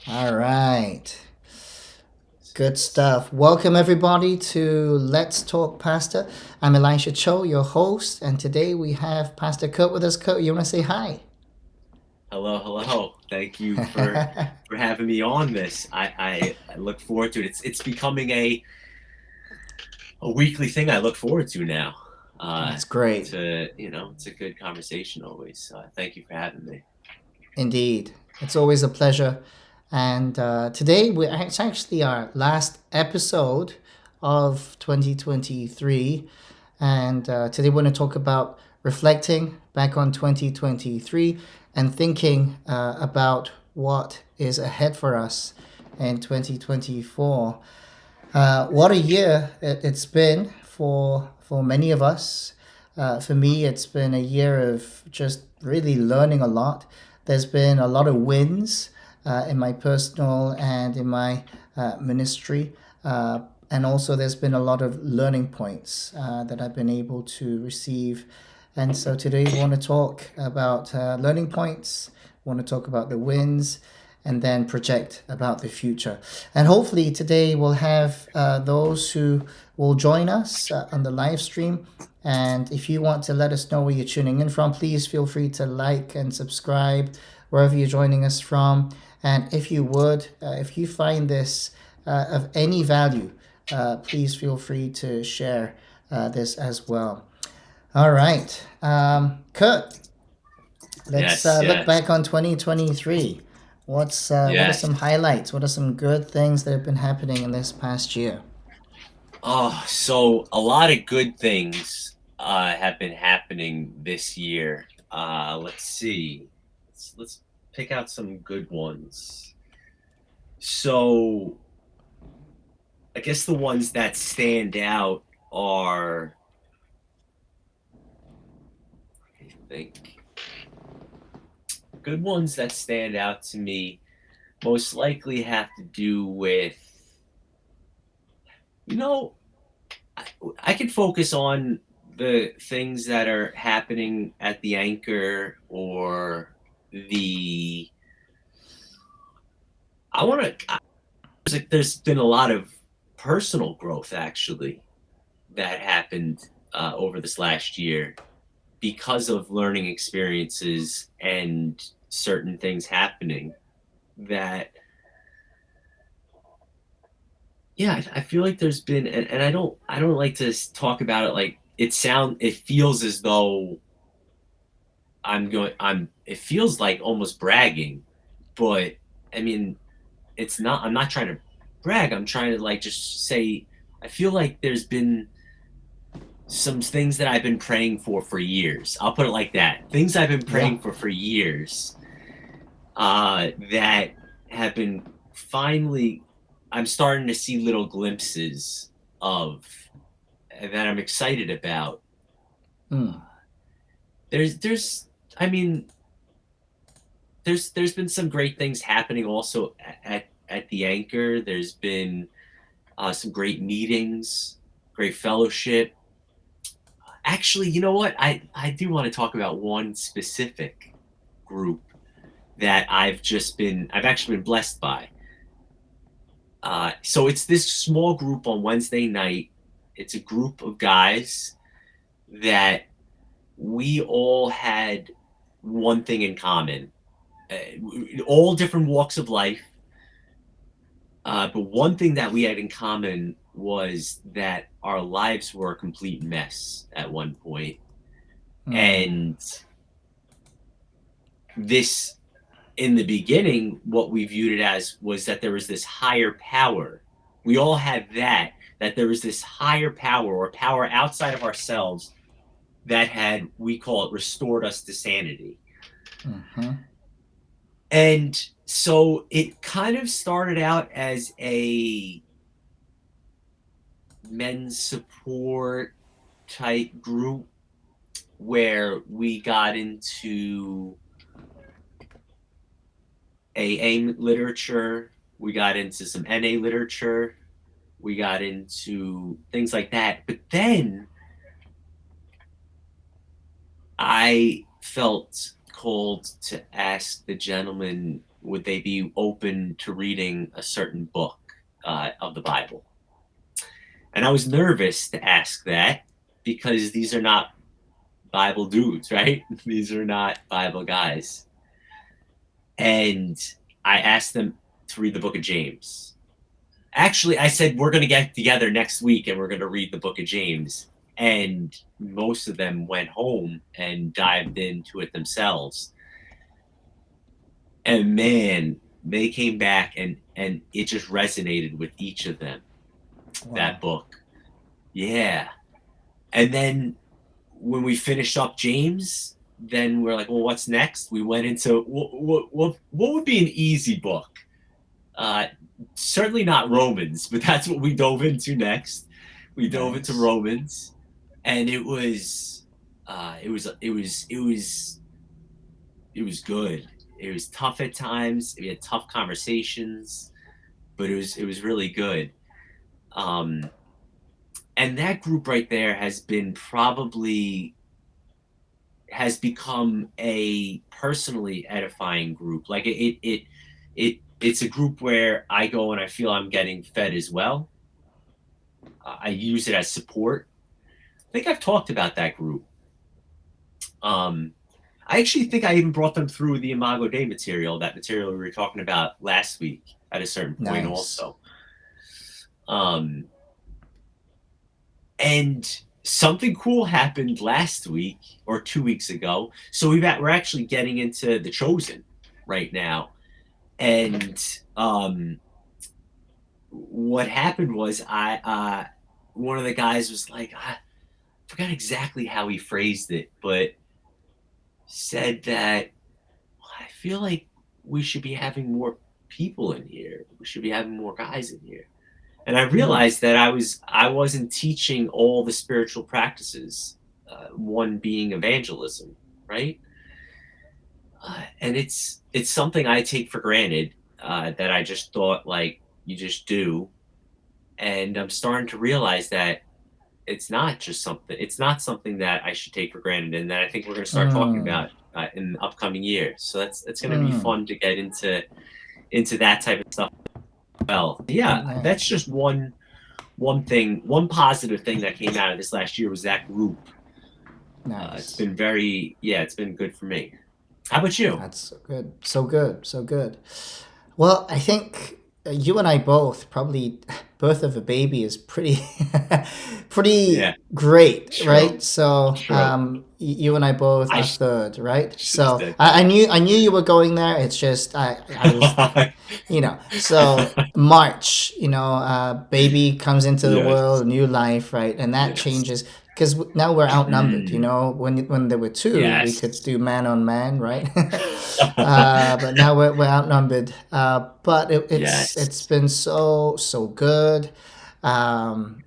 All right. Good stuff. Welcome, everybody, to Let's Talk Pastor. I'm Elisha Cho, your host, and today we have Pastor Kurt with us. Kurt, you want to say hi? Hello, hello. Thank you for having me on this. I look forward to it. It's becoming a weekly thing I look forward to now. Uh, That's great. it's a good conversation always. So thank you for having me. Indeed. It's always a pleasure. And today, it's actually our last episode of 2023. And today, we're going to talk about reflecting back on 2023 and thinking about what is ahead for us in 2024. What a year it's been for many of us. For me, it's been a year of just really learning a lot. There's been a lot of wins in my personal and in my ministry. And also, there's been a lot of learning points that I've been able to receive. And so today, we want to talk about learning points, we want to talk about the wins, and then project about the future. And hopefully, today we'll have those who will join us on the live stream. And if you want to let us know where you're tuning in from, please feel free to like and subscribe wherever you're joining us from. And if you would, if you find this of any value, please feel free to share this as well. All right. Kurt, let's Yes, look yes, back on 2023. What are yes. some highlights? What are some good things that have been happening in this past year? So a lot of good things have been happening this year. Let's see. Let's pick out some good ones. So I guess the ones that stand out are, I think, good ones that stand out to me most likely have to do with, you know, I, I could focus on the things that are happening at the anchor or the, I want to, there's been a lot of personal growth actually that happened over this last year because of learning experiences and certain things happening that, yeah, I feel like there's been, and I don't like to talk about it like it feels as though it feels like almost bragging, but I mean, it's not, I'm not trying to brag. I'm trying to like just say, I feel like there's been some things that I've been praying for years. I'll put it like that. Things I've been Yeah. praying for years that have been finally, I'm starting to see little glimpses of that I'm excited about. Mm. There's, I mean, there's been some great things happening also at the anchor. There's been some great meetings, great fellowship. Actually, you know what? I do want to talk about one specific group that I've actually been blessed by. So it's this small group on Wednesday night. It's a group of guys that we all had one thing in common. All different walks of life, but one thing that we had in common was that our lives were a complete mess at one point. Mm. And this, in the beginning, what we viewed it as was that there was this higher power. We all had that there was this higher power or power outside of ourselves that had, we call it, restored us to sanity. Mm-hmm. And so it kind of started out as a men's support type group where we got into AA literature, we got into some NA literature, we got into things like that. But then I felt called to ask the gentleman would they be open to reading a certain book of the Bible? And I was nervous to ask that because these are not Bible dudes, right? These are not Bible guys. And I asked them to read the book of James. Actually, I said, we're going to get together next week and we're going to read the book of James. And most of them went home and dived into it themselves. And man, they came back and it just resonated with each of them, that book. Yeah. And then when we finished up James, then we're like, well, what's next? We went into what would be an easy book? Certainly not Romans, but that's what we dove into next. We dove into Romans, and it was good. It was tough at times. We had tough conversations, but it was really good. And that group right there has become a personally edifying group. Like it's a group where I go and I feel I'm getting fed as well. I use it as support. I think I've talked about that group. I actually think I even brought them through the Imago Dei material, that material we were talking about last week at a certain point also. And something cool happened last week or 2 weeks ago. So we're actually getting into The Chosen right now. And what happened was one of the guys was like, I forgot exactly how he phrased it, but said that I feel like we should be having more people in here. We should be having more guys in here. And I realized that I wasn't teaching all the spiritual practices, one being evangelism, right? And it's something I take for granted, that I just thought like you just do. And I'm starting to realize that it's not something that I should take for granted, and that I think we're going to start talking about in the upcoming years. So it's going to be fun to get into that type of stuff. Well, yeah, that's just one positive thing that came out of this last year was that group. It's been it's been good for me. How about you? That's so good. Well, I think you and I both probably birth of a baby is pretty great, True. right? So you and I both are third, right? So I knew you were going there. It's just I was so March, baby comes into the world, new life, right? And that changes because now we're outnumbered. When there were two, we could do man on man, right? But now we're outnumbered. But it's been so good, and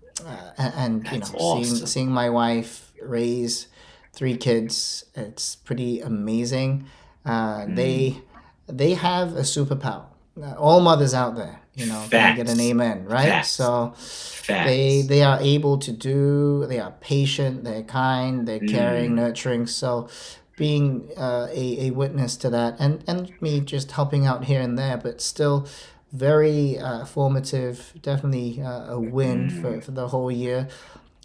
awesome. seeing my wife raise 3 kids, it's pretty amazing. They have a superpower. All mothers out there, can I get an amen, right? Facts. So they are able to they are patient, they're kind, they're caring, nurturing. So being a witness to that, and me just helping out here and there, but still very formative, definitely a win for the whole year.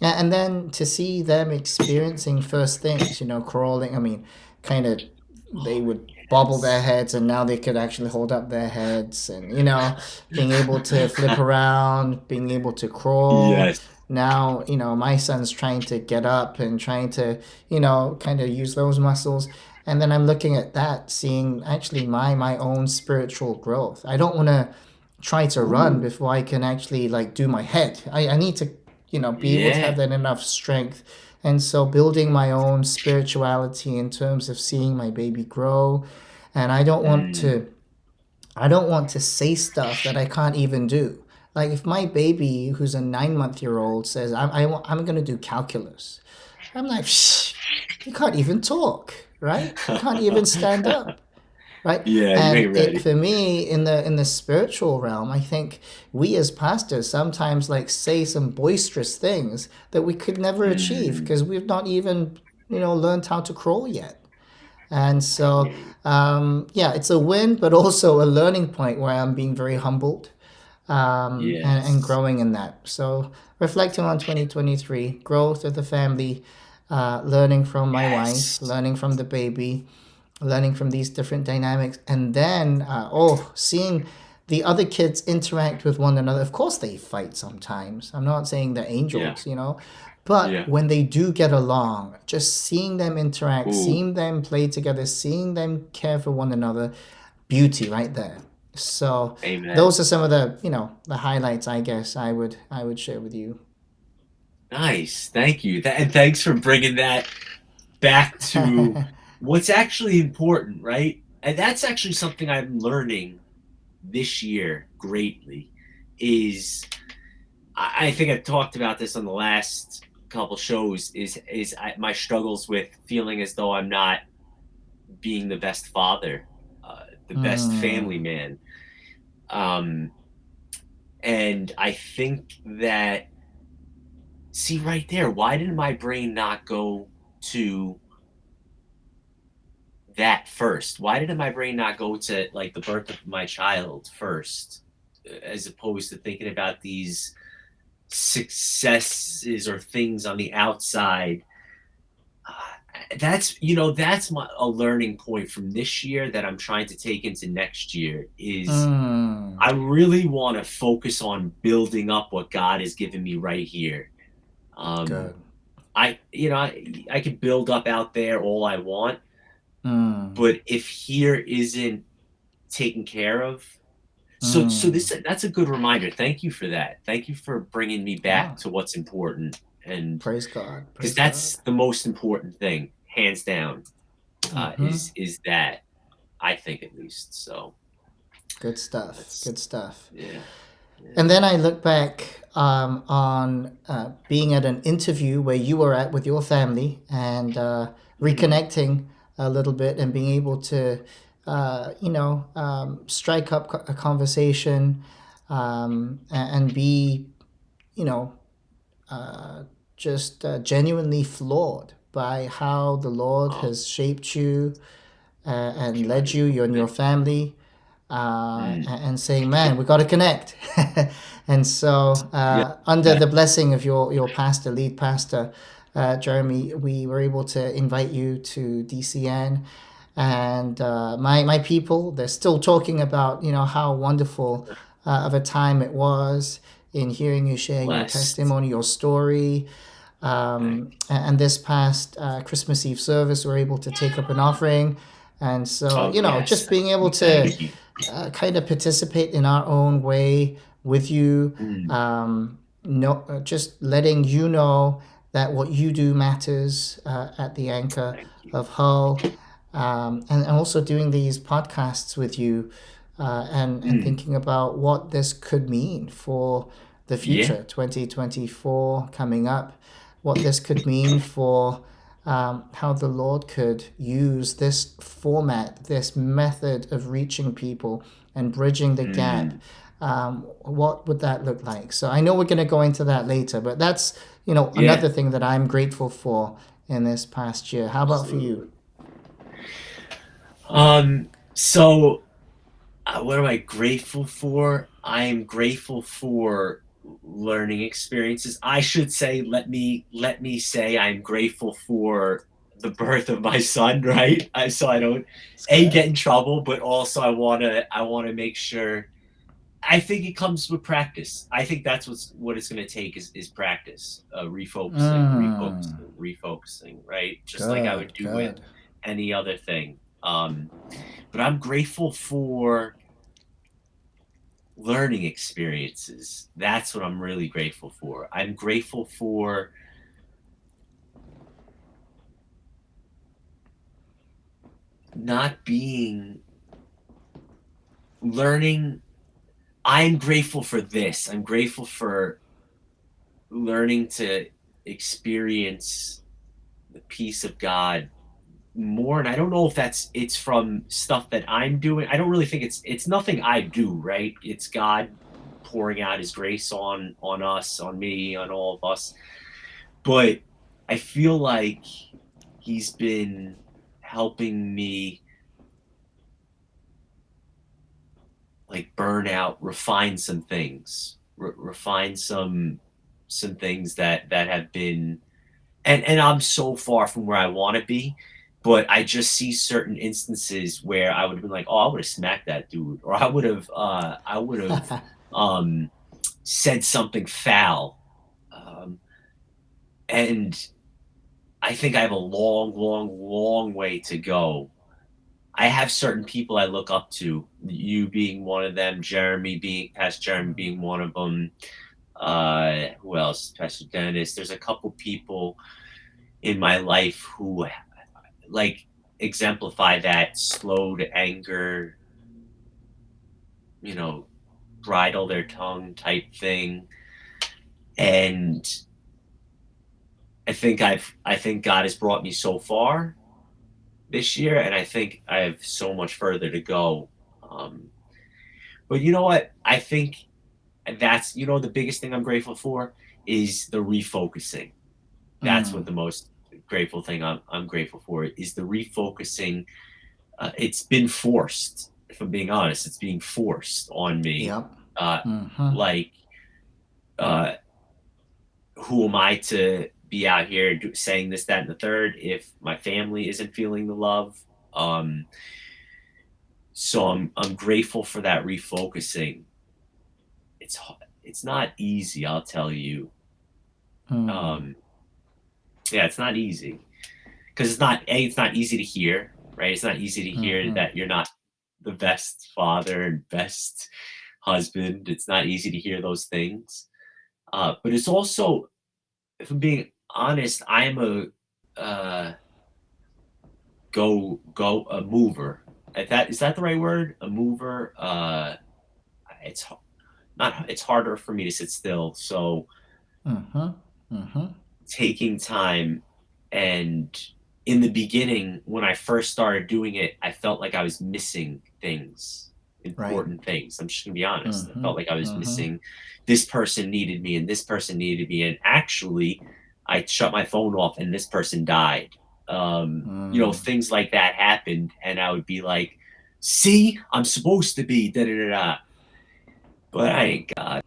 And then to see them experiencing first things, crawling, kind of, they would bobble their heads, and now they could actually hold up their heads, and being able to flip around, being able to crawl. Yes. Now my son's trying to get up and trying to kind of use those muscles, and then I'm looking at that, seeing actually my own spiritual growth. I don't want to try to run before I can actually like do my head. I need to be able to have that enough strength. And so building my own spirituality in terms of seeing my baby grow. And I don't want to say stuff that I can't even do. Like if my baby, who's a 9-month-old, says, I'm going to do calculus, I'm like, you can't even talk, right? You can't even stand up, right? Yeah, you ain't ready. For me, in the spiritual realm, I think we as pastors sometimes like say some boisterous things that we could never achieve because we've not even learned how to crawl yet. And I so, hear you. yeah, it's a win, but also a learning point where I'm being very humbled, and Yes. growing in that. So, reflecting on 2023, growth of the family, learning from my wife, Yes. learning from the baby, learning from these different dynamics, and then oh, seeing the other kids interact with one another. Of course they fight sometimes, I'm not saying they're Yeah. angels, but Yeah. when they do get along, just seeing them interact, Ooh. seeing them play together, seeing them care for one another, beauty right there. So Amen. those are some of the highlights, I guess, I would share with you. Nice. Thank you. And thanks for bringing that back to what's actually important, right? And that's actually something I'm learning this year greatly is I think I've talked about this on the last couple shows my struggles with feeling as though I'm not being the best father, the best family Mm, man. Um, and I think that, see right there, why did my brain not go to that first? Why did my brain not go to like the birth of my child first, as opposed to thinking about these successes or things on the outside? That's a learning point from this year that I'm trying to take into next year is mm, I really want to focus on building up what God has given me right here. Um, good. I could build up out there all I want, Mm, but if here isn't taken care of, so mm. that's a good reminder. Thank you for that. Thank you for bringing me back Wow. to what's important, and Praise God. because Praise God. that's the most important thing, hands down. Mm-hmm. Is that I think at least. So Good stuff. that's Good stuff. yeah, yeah. And then I look back on being at an interview where you were at with your family and Mm, reconnecting a little bit and being able to, strike up a conversation, and be, you know, uh, just genuinely floored by how the Lord oh, has shaped you, and led right. you and your Thank family, mm, and saying, "Man, we got to connect." And so, yeah, under yeah. the blessing of your pastor, lead pastor, Jeremy, we were able to invite you to DCN, and my people, they're still talking about how wonderful of a time it was in hearing you share your Blessed. testimony, your story. Thank And this past Christmas Eve service, we're able to take up an offering. And so, Oh yes. just being able to Thank you. kind of participate in our own way with you, Mm, no, just letting you know that what you do matters, at the anchor thank you. of Hull, and also doing these podcasts with you, and Mm, thinking about what this could mean for the yeah. future, 2024 coming up, what this could mean for, how the Lord could use this format, this method of reaching people and bridging the gap. Mm, What would that look like? So I know we're going to go into that later, but that's yeah. another thing that I'm grateful for in this past year. How about for you? Absolutely. So what am I grateful for? I am grateful for learning experiences. I should say, let me say I'm grateful for the birth of my son, right? So I don't It's a good. get in trouble, but also I wanna make sure. I think it comes with practice. I think that's what it's going to take is practice, Mm, refocusing, right? Just like I would good, do with good. any other thing. But I'm grateful for learning experiences. That's what I'm really grateful for. I'm grateful for not being learning. I'm grateful for this. I'm grateful for learning to experience the peace of God more. And I don't know if it's from stuff that I'm doing. I don't really think it's nothing I do, right? It's God pouring out his grace on us, on me, on all of us. But I feel like he's been helping me like burn out, refine some things, refine some things that have been, and I'm so far from where I want to be, but I just see certain instances where I would have been like, oh, I would have smacked that dude, or I would have um said something foul. And I think I have a long, long, long way to go. I have certain people I look up to, you being one of them, Pastor Jeremy being one of them. Who else? Pastor Dennis. There's a couple people in my life who like exemplify that slow to anger, you know, bridle their tongue type thing. And I think God has brought me so far this year, and I think I have so much further to go. Um, but you know what? I think that's, the biggest thing I'm grateful for is the refocusing. That's what Mm, the most grateful thing I'm grateful for is the refocusing. It's been forced, if I'm being honest. It's being forced on me. yep. Uh, Mm-hmm. like, uh, who am I to be out here saying this, that, and the third if my family isn't feeling the love? Um, so I'm grateful for that refocusing. It's not easy, I'll tell you. Mm, Um, yeah, it's not easy because it's not easy to hear, right? It's not easy to hear mm-hmm. that you're not the best father and best husband. It's not easy to hear those things. But it's also, if I'm being honest, I am uh, a mover. Is that the right word? A mover. It's not. It's harder for me to sit still. So Mm-hmm. Mm-hmm. taking time, and in the beginning when I first started doing it, I felt like I was missing things, Right. important things. I'm just gonna be honest. I Mm-hmm. felt like I was Mm-hmm. missing, this person needed me and this person needed me, and actually I shut my phone off and this person died. Mm, Things like that happened, and I would be like, see, I'm supposed to be da da da da, but I ain't God.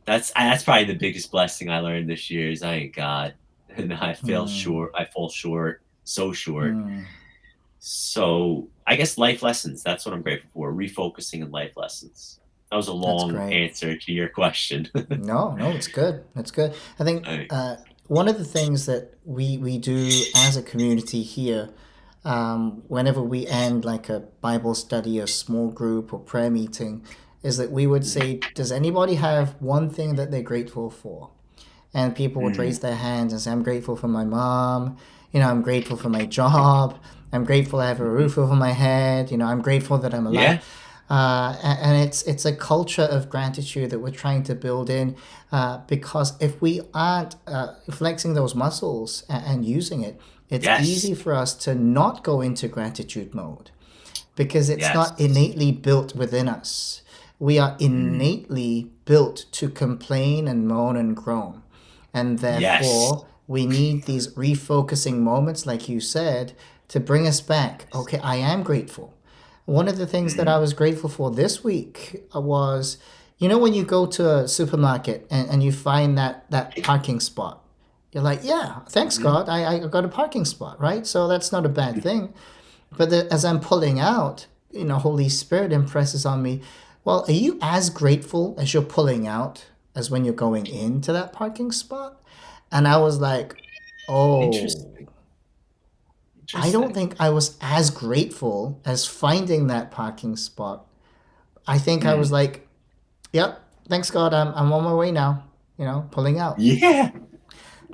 That's probably the biggest blessing I learned this year is I ain't God, and I fell mm, short. I fall short, so short. mm. So I guess life lessons. That's what I'm grateful for. Refocusing and life lessons. That was a That's long great. answer to your question. No, no, it's good. It's good. I think I, one of the things that we do as a community here, whenever we end like a Bible study, a small group, or prayer meeting, is that we would mm, say, "Does anybody have one thing that they're grateful for?" And people would mm, raise their hands and say, "I'm grateful for my mom. I'm grateful for my job. I'm grateful I have a mhm. roof over my head. I'm grateful that I'm alive." Yeah. And it's a culture of gratitude that we're trying to build in, because if we aren't flexing those muscles and using it, it's Yes. easy for us to not go into gratitude mode because it's Yes. not innately built within us. We are Mm, innately built to complain and moan and groan. And yes. therefore, we need these refocusing moments, like you said, to bring us back. Okay, I am grateful. One of the things that I Mm, was grateful for this week was, when you go to a supermarket and you find that parking spot, you're like, yeah, thanks mhm. God, I got a parking spot, right? So that's not a bad thing. But as I'm pulling out, Holy Spirit impresses on me, well, are you as grateful as you're pulling out as when you're going into that parking spot? And I was like, oh, Interesting. I don't Interesting. think I was as grateful as finding that parking spot. I think I was Mm. like, yep, thanks God, I'm on my way now, pulling out. Yeah.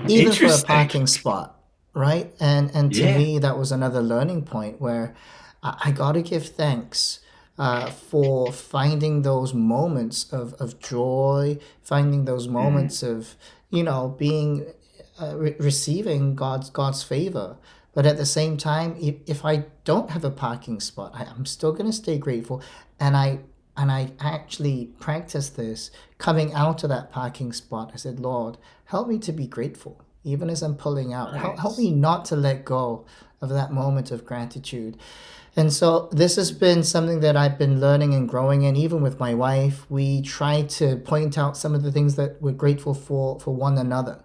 Even for a Interesting. parking spot, right? And to Yeah. me, that was another learning point where I got to give thanks for finding those moments of joy, finding those Mm. moments of being receiving God's favor. But at the same time, if I don't have a parking spot, I'm still gonna stay grateful, and I actually practiced this coming out of that parking spot. I said, Lord, help me to be grateful, even as I'm pulling out. Help me Nice. not to let go of that moment of gratitude. And so this has been something that I've been learning and growing in, even with my wife. We try to point out some of the things that we're grateful for one another,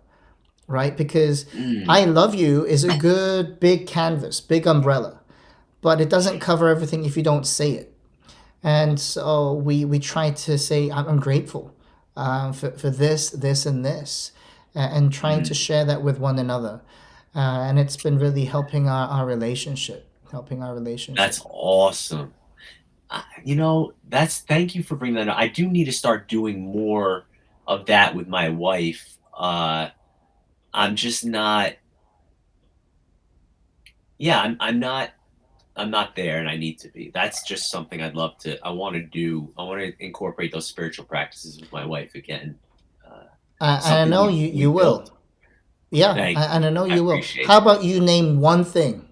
right? Because Mm, I love you is a good big canvas, big umbrella, but it doesn't cover everything if you don't say it. And so we try to say, I'm grateful for this, and this, and trying to mm. share that with one another. And it's been really helping our relationship, helping our That's relationship. awesome. That's thank you for bringing that up. I do need to start doing more of that with my wife. I'm just not yeah, I'm not there and I need to be. That's just something I wanna do. I wanna incorporate those spiritual practices with my wife again. Uh, And I something know we you built. will. Yeah, Thank and you. I know I you will. appreciate How that. about you name one thing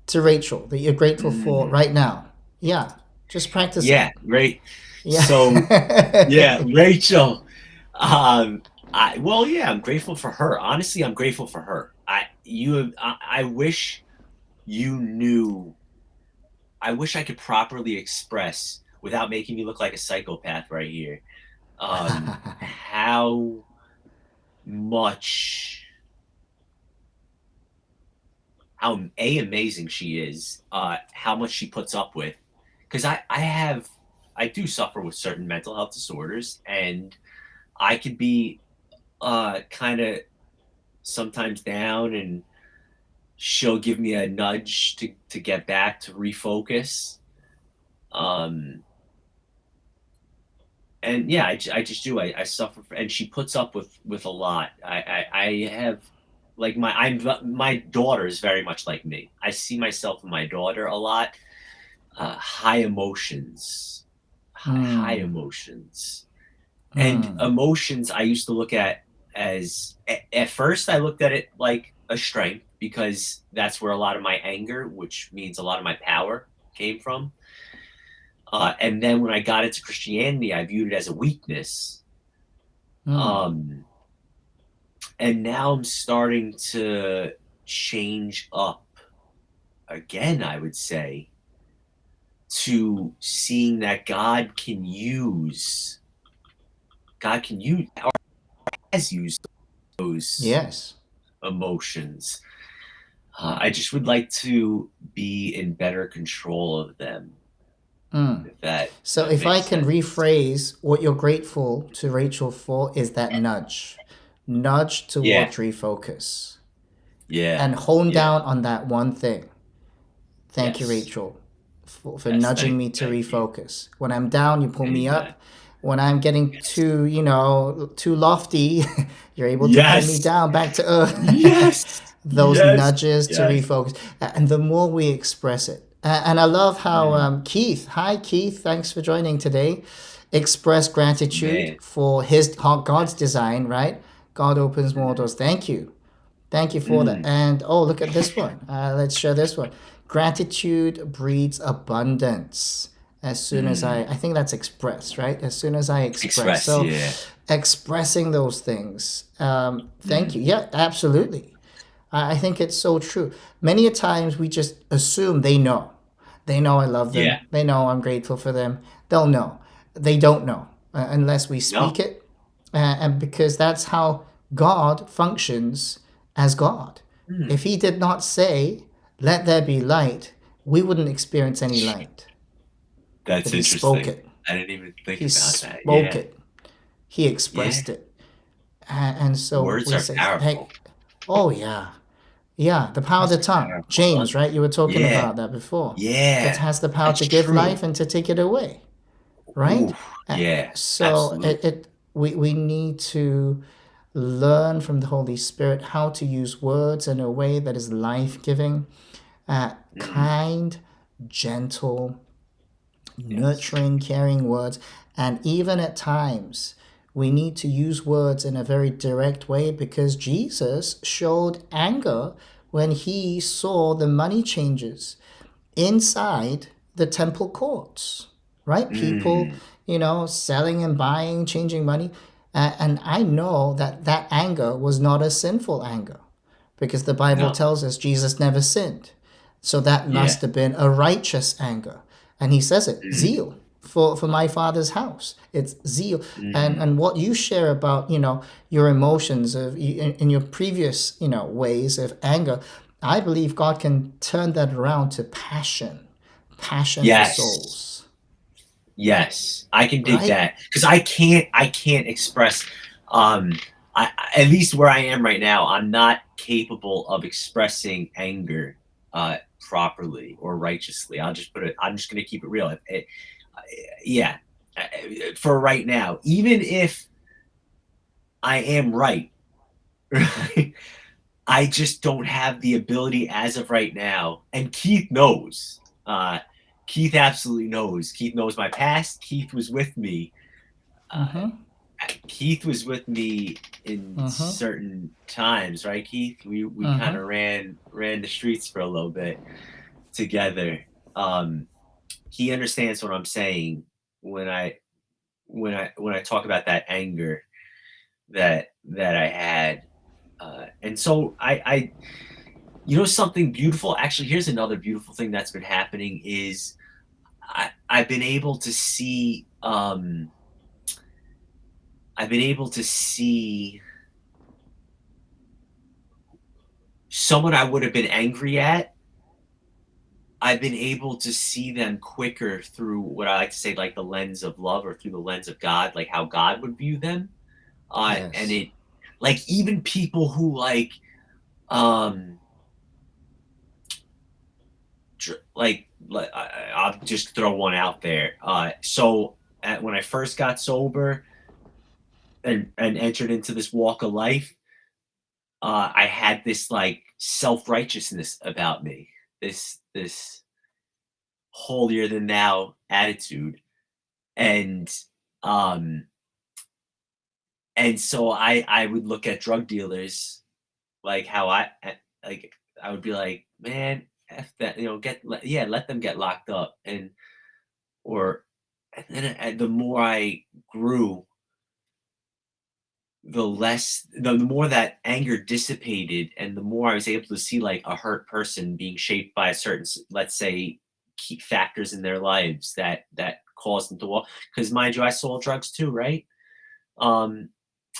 to Rachel that you're grateful for Mm, right now? Yeah, just practice it. yeah, right. Yeah. So, yeah, Rachel. Um, yeah, I'm grateful for her. Honestly, I'm grateful for her. I wish you knew. I wish I could properly express without making me look like a psychopath right here. How much, how amazing she is. How much she puts up with. Because I do suffer with certain mental health disorders, and I could be kind of sometimes down, and she'll give me a nudge to get back to refocus. Um, and yeah, I just do. I suffer, and she puts up with a lot. I have like my daughter is very much like me. I see myself in my daughter a lot. High emotions, high Hmm. emotions, and Hmm. emotions. I used to look as at first I looked at it like a strength because that's where a lot of my anger, which means a lot of my power, came from. And then when I got into Christianity, I viewed it as a weakness. Hmm. Um, and now I'm starting to change up again, I would say, to seeing that God can use, or has used those Yes. emotions. I just would like to be in better control of them, Hmm. if that So if I makes can sense. rephrase what you're grateful to Rachel for is that nudge Yeah, towards refocus yeah, and hone yeah. down on that one thing. Thank you, Yes, Rachel, for yes. nudging me to Thank you. refocus. When I'm down, you pull me Amen. up. When I'm getting Yes. too lofty, you're able to bring me Yes. down back to earth. Yes. Those Yes. nudges to Yes. refocus. And the more we express it. And I love how Mm, Keith, hi Keith, thanks for joining today, express gratitude man. for God's design, right? God opens more Mm, doors. Thank you. Thank you for that. mm. And oh, look at this one. Let's share this one. Gratitude breeds abundance. As soon as I Mm. think that's express, right? As soon as I express. Express, So yeah. expressing those things. Thank you. Mm. Yeah, absolutely. I think it's so true. Many a times we just assume they know. They know I love Yeah. them. They know I'm grateful for them. They'll know. They don't know unless we No. speak it. And because that's how God functions as God. If Mm. He did not say, let there be light, we wouldn't experience any light. But That's He spoke interesting. it. I didn't even think He about that. spoke Yeah. it. He Yeah. expressed it. And so Words we are say, hey, powerful. oh yeah, yeah, the power of Words the are tongue. powerful. James, right? You were talking Yeah. about that before. It Yeah. has the power That's to give true. life and to take it away, right? Ooh, yeah. So Absolutely. we need to learn from the Holy Spirit how to use words in a way that is life giving, Mm. kind, gentle, Yes. nurturing, caring words. And even at times, we need to use words in a very direct way because Jesus showed anger when he saw the money changers inside the temple courts, right? People, Mm. selling and buying, changing money. And I know that that anger was not a sinful anger because the Bible No. tells us Jesus never sinned. So that Yeah. must have been a righteous anger. And he says it, Mm, zeal for my father's house. It's zeal. mm, And what you share about, your emotions in your previous, ways of anger, I believe God can turn that around to passion for yes. souls, Yes. I can dig right? that because I can't express. Um, at least where I am right now, I'm not capable of expressing anger properly or righteously. I'll just put it. I'm just gonna keep it real. Yeah. For right now, even if I am right, right? I just don't have the ability as of right now. And Keith knows. Keith absolutely knows. Keith knows my past. Keith was with me. Uh, Mm-hmm. Keith was with me in Mm-hmm. certain times, right, Keith? We kind Mm-hmm. of ran the streets for a little bit together. Um, he understands what I'm saying when I talk about that anger that I had. And so something beautiful. Actually, here's another beautiful thing that's been happening is I've been able to see. I've been able to see someone I would have been angry at. I've been able to see them quicker through what I like to say, like the lens of love or through the lens of God, like how God would view them. And Yes. it, like even people who um, I'll just throw one out there. When I first got sober and entered into this walk of life, I had this like self righteousness about me, this holier than thou attitude, and um, and so I would look at drug dealers like how like I would be like, man, f that, let them get locked up, or and then the more I grew, the more that anger dissipated and the more I was able to see like a hurt person being shaped by a certain let's say key factors in their lives that caused them to walk, because mind you, I sold drugs too, right? um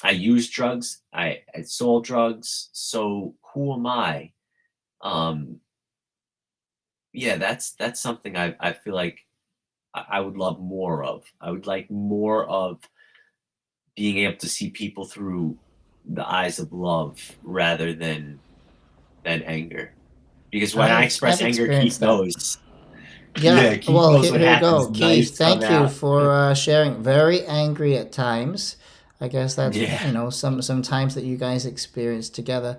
I used drugs, I sold drugs, so who am I? um yeah, that's something I feel like I would love more of. I would like more of being able to see people through the eyes of love rather than anger. Because when I I've express anger, Keith experienced that. knows. Yeah, Yeah, Keith well, knows what here you happens. go. Keith, Knives come thank you out. for sharing. Very angry at times. I guess that's, Yeah, some times that you guys experienced together.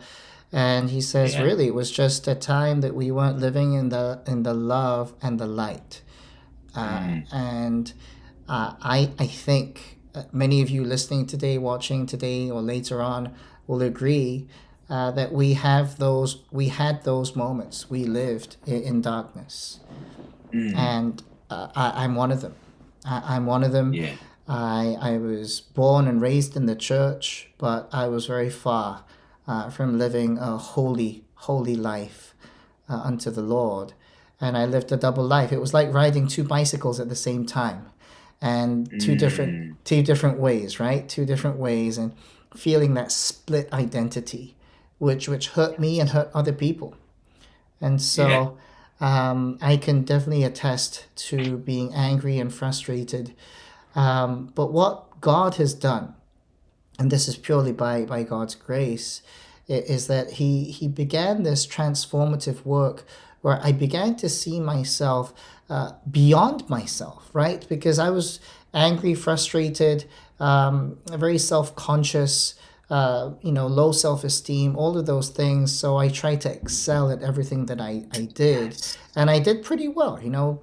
And he says, yeah. really, it was just a time that we weren't living in the love and the light. Mm, And I think many of you listening today, watching today, or later on, will agree that we had those moments. We lived in darkness, mm, and I'm one of them. I'm one of them. yeah. I was born and raised in the church, but I was very far from living a holy life unto the Lord. And I lived a double life. It was like riding two bicycles at the same time, and Mm, two different ways, right? Two different ways, and feeling that split identity, which hurt me and hurt other people. And yeah. so I can definitely attest to being angry and frustrated. But what God has done, and this is purely by God's grace, is that He began this transformative work where I began to see myself beyond myself, right? Because I was angry, frustrated, very self conscious. Low self esteem, all of those things. So I tried to excel at everything that I did. Yes. And I did pretty well,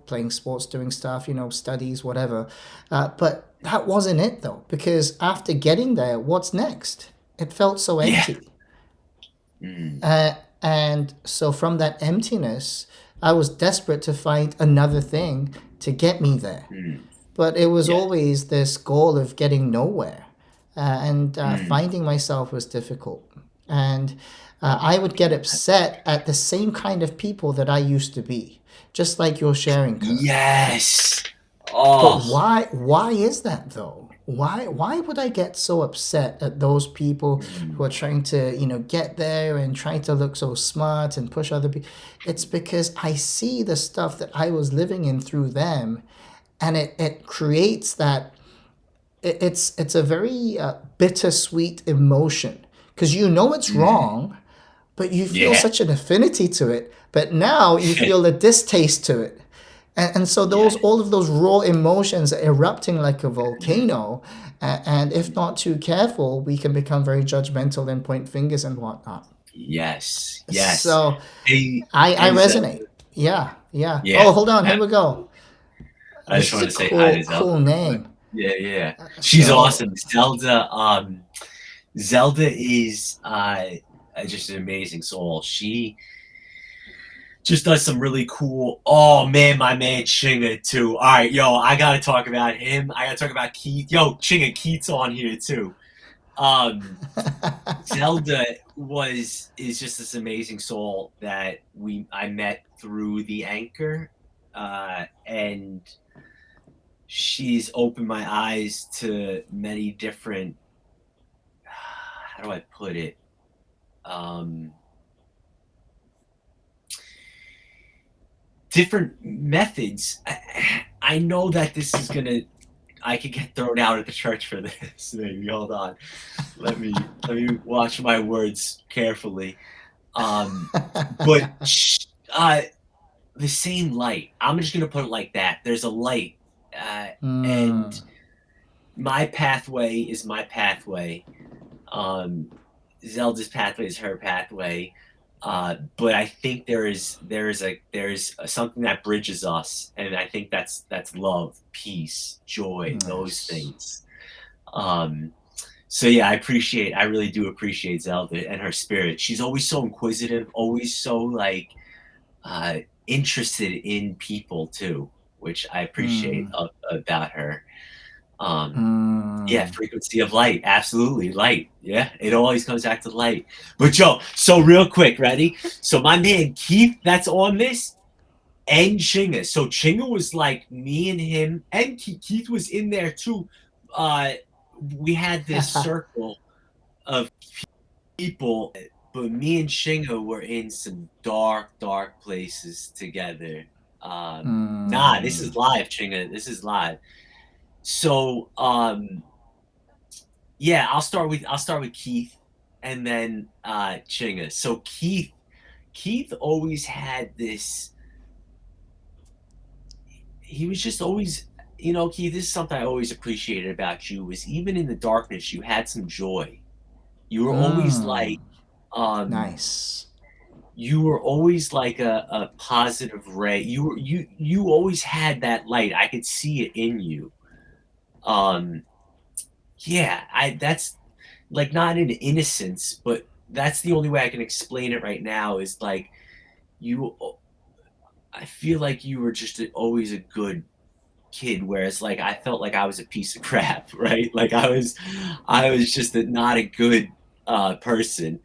playing sports, doing stuff, studies, whatever. But that wasn't it though, because after getting there, what's next? It felt so Yeah. empty. Mm, And so from that emptiness, I was desperate to find another thing to get me there. mm, But it was yes. always this goal of getting nowhere. And Mm, finding myself was difficult. And I would get upset at the same kind of people that I used to be, just like you're sharing, Kurt. Yes. But Oh. why is that though? Why would I get so upset at those people who are Mm. trying to, get there and trying to look so smart and push other people? It's because I see the stuff that I was living in through them, and it creates that it's a very bittersweet emotion, because it's Mm. wrong, but you feel Yeah. such an affinity to it. But now you feel a distaste to it. And so Yeah. all of those raw emotions are erupting like a Mm. volcano. And if not too careful, we can become very judgmental and point fingers and whatnot. Yes. Yes. So Hey, I and resonate. Zelda. Yeah, yeah. Yeah. Oh, hold on. Here we go. I This just is wanted a to say hi to Zelda cool real quick. name. Yeah, yeah. She's So, awesome. Zelda is just an amazing soul. She just does some really cool. Oh man, my man Chinga too. All right, yo, I gotta talk about him. I gotta talk about Keith. Yo, Chinga Keith's on here too. Um, Zelda is just this amazing soul that I met through the anchor, and she's opened my eyes to many different. How do I put it? Um, Different methods. I know that this is gonna. I could get thrown out of the church for this. Maybe hold on. Let me watch my words carefully. Um, but the same light. I'm just gonna put it like that. There's a light, uh, mm, and my pathway is my pathway. Um, Zelda's pathway is her pathway. But I think there's something that bridges us, and I think that's love, peace, joy, those yes. things. Um, so yeah, I really do appreciate Zelda and her spirit. She's always so inquisitive, always so like uh, interested in people too, which I appreciate Mm, about her. Um, yeah, mm. frequency of light, absolutely, light. Yeah, it always comes back to light. But Joe, so real quick, ready? So my man Keith, that's on this, and Chinga. So Chinga was like me and him, and Keith was in there too. Uh, we had this circle of people, but me and Chinga were in some dark, dark places together. Nah, this Mm. is live, Chinga. This is live. So, yeah, I'll start with Keith, and then Chinga. So Keith always had this. He was just always, Keith. This is something I always appreciated about you. Was even in the darkness, you had some joy. You were always Mm. like, um, Nice. you were always like a positive ray. You always had that light. I could see it in you. Um, yeah, I that's like not in innocence, but that's the only way I can explain it right now is like you I feel like you were just always a good kid, whereas like I felt like I was a piece of crap, right? Like I was just not a good person,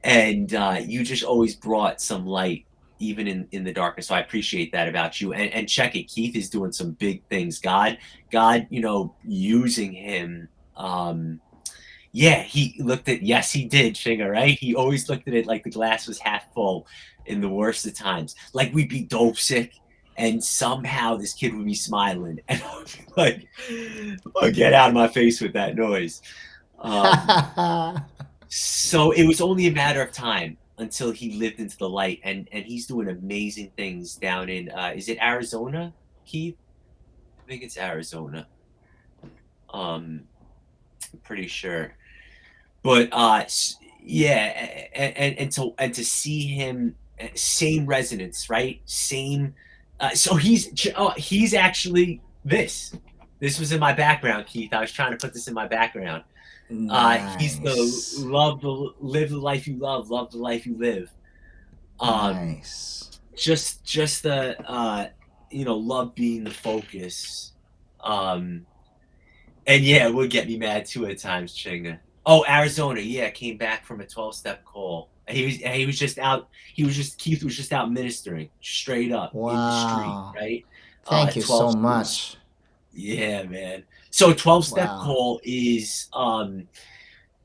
and you just always brought some light even in the darkness. So I appreciate that about you. And check it, Keith is doing some big things. God, using him. Yeah, he looked at yes, he did, Shinger, right? He always looked at it like the glass was half full in the worst of times. Like we'd be dope sick, and somehow this kid would be smiling, and I would be like, oh, get out of my face with that noise. Um, so it was only a matter of time until he lived into the light, and he's doing amazing things down in is it Arizona, Keith? I think it's Arizona. Um, I'm pretty sure. But yeah, and to see him, same resonance, right? Same. So he's actually this. This was in my background, Keith. I was trying to put this in my background. He's the Nice. live the life you love the life you live. Um, Nice. just the love being the focus. Um, and yeah, it would get me mad too at times, Chinga. Oh, Arizona, yeah, came back from a 12-step call. He was just out. Keith was just out ministering straight up in the street, Wow. right? Thank you 12 so schools. much. Yeah, man. So 12-step Wow. call is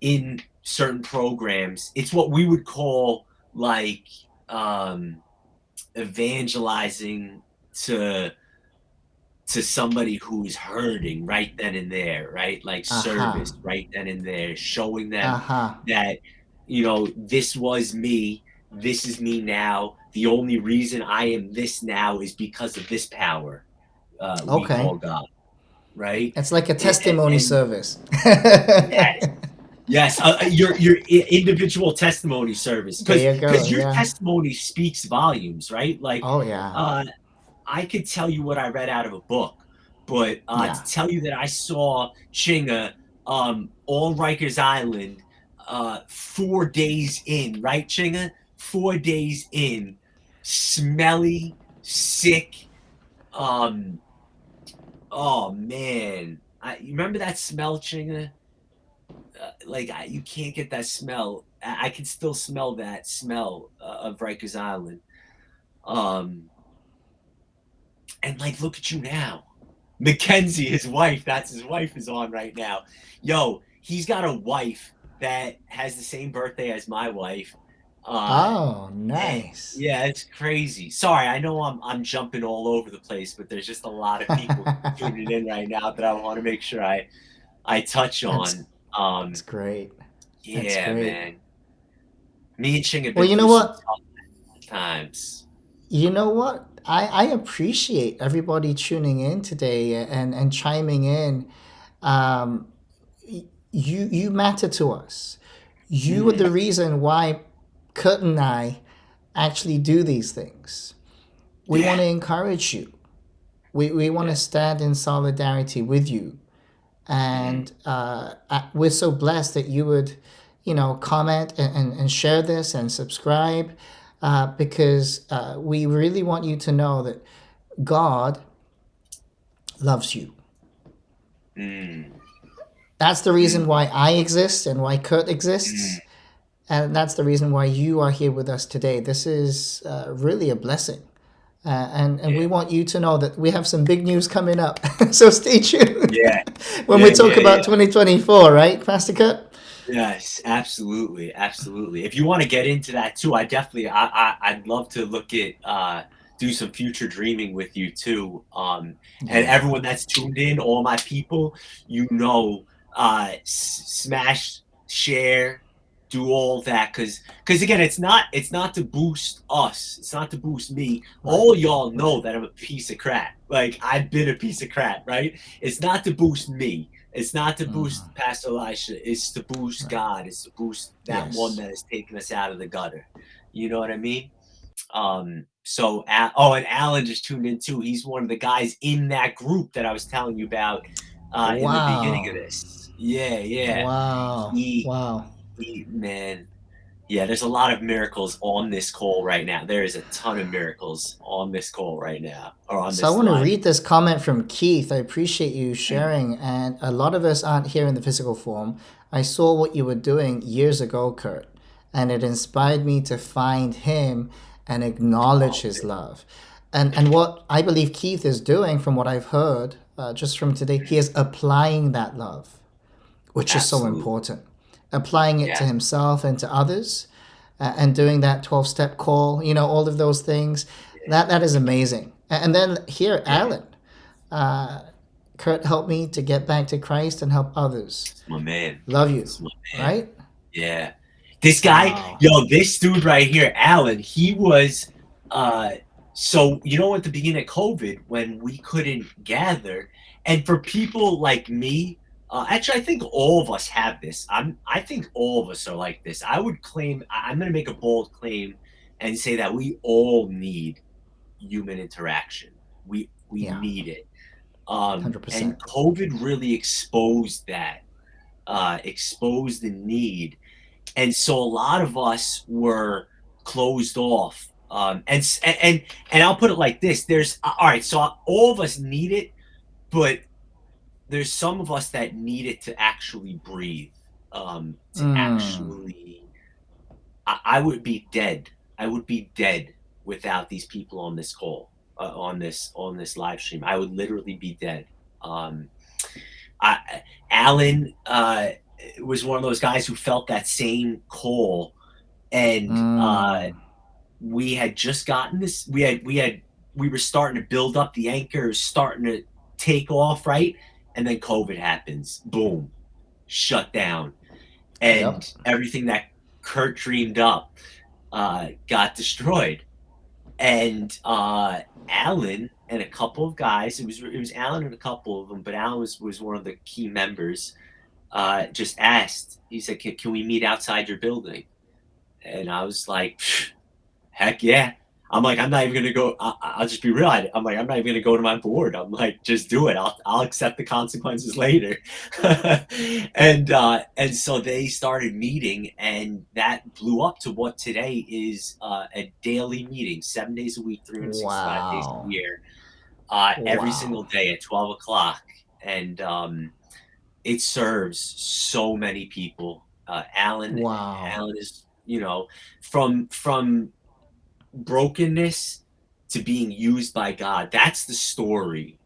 in certain programs, it's what we would call like um evangelizing to somebody who's hurting right then and there, right? Like Aha. service right then and there, showing them Aha. that, this was me, this is me now. The only reason I am this now is because of this power we Okay. call God, right? It's like a And, testimony and service. yes, yes, your individual testimony service, There you go. because your Yeah. testimony speaks volumes, right? Like, Oh yeah. uh, I could tell you what I read out of a book, but Yeah. to tell you that I saw Chinga on Rikers Island 4 days in, right, Chinga? 4 days in, smelly, sick. Um, oh man, you remember that smell, Chinga? Like you can't get that smell. I can still smell that smell of Rikers Island. Um, and like, look at you now. Mackenzie, his wife, that's his wife, is on right now. Yo, he's got a wife that has the same birthday as my wife. Uh, Oh, and nice. yeah, it's crazy. Sorry, I know I'm jumping all over the place, but there's just a lot of people tuning in right now that I want to make sure I touch That's on. that's great. That's Yeah, great. man. Me and Ching have Well, been you know through some what? tough times. You know what? I appreciate everybody tuning in today and chiming in. Um, you matter to us. You are Mm, the reason why Kurt and I actually do these things. We want yeah, to encourage you. We want to yeah. stand in solidarity with you. Mm, And we're so blessed that you would, comment and share this and subscribe because we really want you to know that God loves you. mm, That's the mm, reason why I exist and why Kurt mm. exists. And that's the reason why you are here with us today. This is really a blessing. And we Yeah, want you to know that we have some big news coming up. So stay tuned yeah, when we yeah, talk yeah, about yeah. 2024, right, Pastor Kurt? Yes, absolutely, absolutely. If you want to get into that too, I'd love to look at do some future dreaming with you too. And Yeah. everyone that's tuned in, all my people, smash, share, do all that, because again, it's not to boost us, it's not to boost me. Right. All y'all Right. know that I'm a piece of crap. Like I've been a piece of crap, right? It's not to boost me. It's not to boost Hmm. Pastor Elisha. It's to boost Right. God. It's to boost that one Yes. that has taken us out of the gutter. You know what I mean? And Alan just tuned in too. He's one of the guys in that group that I was telling you about in the beginning of Wow. this. Yeah, yeah. Wow. He, Wow. man. Yeah, there's a lot of miracles on this call right now. There is a ton of miracles on this call right now, or on So I this want to live. read this comment from Keith. I appreciate you Mm. sharing. And a lot of us aren't here in the physical form. I saw what you were doing years ago, Kurt, and it inspired me to find him and acknowledge Oh, his love. And what I believe Keith is doing, from what I've heard just from today, he is applying that love, which is so absolutely. important. Applying it to Yes. himself and to others, and doing that 12-step call, all of those things. That is amazing. And then here, Yeah. Alan, Kurt helped me to get back to Christ and help others. It's my man. Love you, It's my man. right? Yeah. This guy, Wow. yo, this dude right here, Alan, he was uh so at the beginning of COVID when we couldn't gather, and for people like me, actually I think all of us have this. I think all of us are like this. I would claim I'm gonna make a bold claim and say that we all need human interaction. We Yeah, need it. And 100%. COVID really exposed that, exposed the need, and so a lot of us were closed off. And I'll put it like this: there's all right, so all of us need it, but there's some of us that need it to actually breathe. to Mm. actually. I would be dead. I would be dead without these people on this call, on this live stream. I would literally be dead. Um, Alan was one of those guys who felt that same call, and Mm. we had just gotten this. We were starting to build up. The anchor is starting to take off, right? And then COVID happens. Boom, shut down, Yep. and everything that Kurt dreamed up got destroyed. And Alan and a couple of guys. It was Alan and a couple of them, but Alan was one of the key members. Just asked. He said, "Can we meet outside your building?" And I was like, heck yeah. I'm like, I'm not even gonna go. I'll just be real. I'm like, I'm not even gonna go to my board. I'm like, just do it. I'll accept the consequences later. And so they started meeting, and that blew up to what today is a daily meeting, 7 days a week, 365 days a Wow. year, every single Wow. day at 12 o'clock, and it serves so many people. Wow. Alan is, from brokenness to being used by God. That's the story.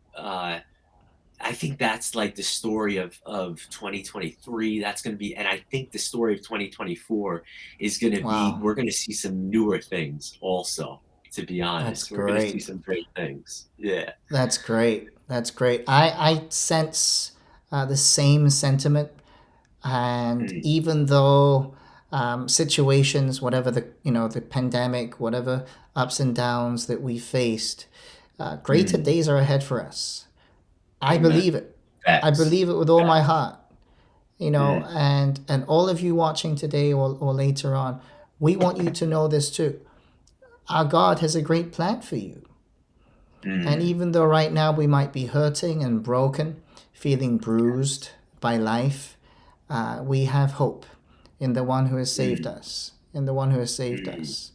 I think that's like the story of 2023. That's going to be, and I think the story of 2024 is going to be. Wow. We're going to see some newer things, also. To be That's honest, we're going to see great. some great things. Yeah. That's great. That's great. I sense the same sentiment. And Mm, even though situations, whatever the pandemic, whatever ups and downs that we faced, greater mm, days are ahead for us. I amen. believe it. I Facts. believe it with all my Facts. heart. Mm, And all of you watching today or later on, we want you to know this too. Our God has a great plan for you. And mm, even though right now we might be hurting and broken, feeling bruised by life, we have hope in the one who has saved mm, us, in the one who has saved mm. us.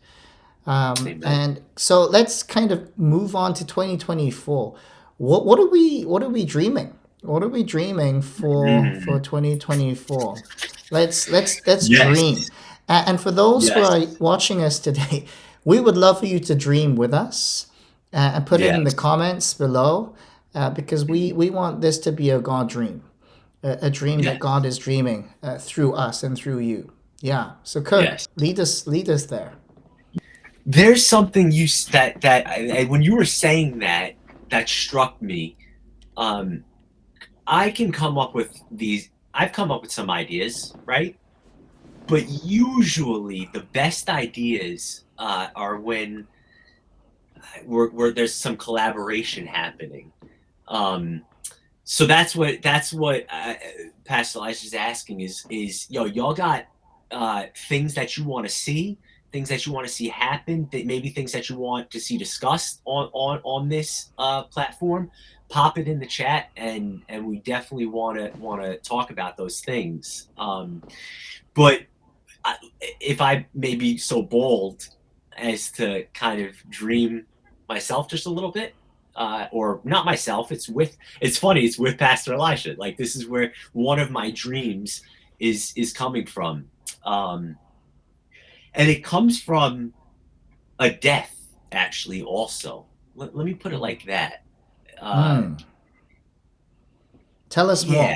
Amen. And so let's kind of move on to 2024. What are we dreaming? What are we dreaming for Mm. 2024? Let's dream. Yes. And for those who are Yes. watching us today, we would love for you to dream with us and put it in the Yes. comments below because Mm. we want this to be a God dream, a dream that God Yes. is dreaming through us and through you. Yeah. So Kurt, Yes. lead us there. There's something when you were saying that, that struck me. Um, I can come up with these. I've come up with some ideas, right? But usually, the best ideas are when where there's some collaboration happening. Um, so that's what Pastor Elijah's asking is y'all got things that you want to see, things that you want to see happen, that maybe things that you want to see discussed on this platform. Pop it in the chat, and we definitely want to talk about those things. But I, if I may be so bold as to kind of dream myself just a little bit, or not myself, it's funny, it's with Pastor Elisha. Like, this is where one of my dreams is coming from. Um, and it comes from a death, actually, also. Let me put it like that. Uh, Hmm. Tell us more.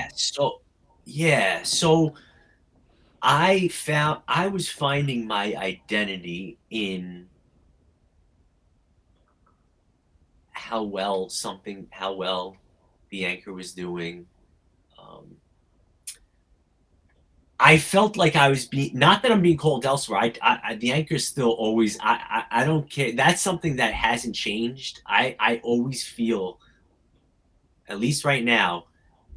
yeah, so I was finding my identity in how well the anchor was doing. Um, I felt like I was being, not that I'm being called elsewhere. The anchor's still always. I don't care. That's something that hasn't changed. I always feel, at least right now,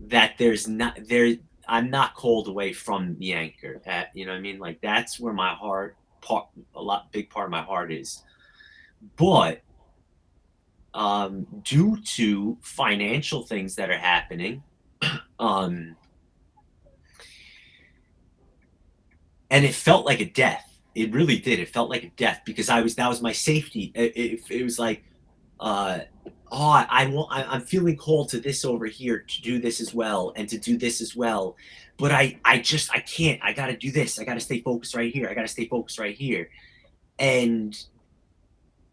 that there's not there. I'm not called away from the anchor. You know what I mean? Like, that's where my heart part big part of my heart is. But due to financial things that are happening, um, and it felt like a death. It really did. It felt like a death because that was my safety. It was like, uh, I'm feeling called to this over here to do this as well and to do this as well, but I can't. I got to do this. I got to stay focused right here. I got to stay focused right here. And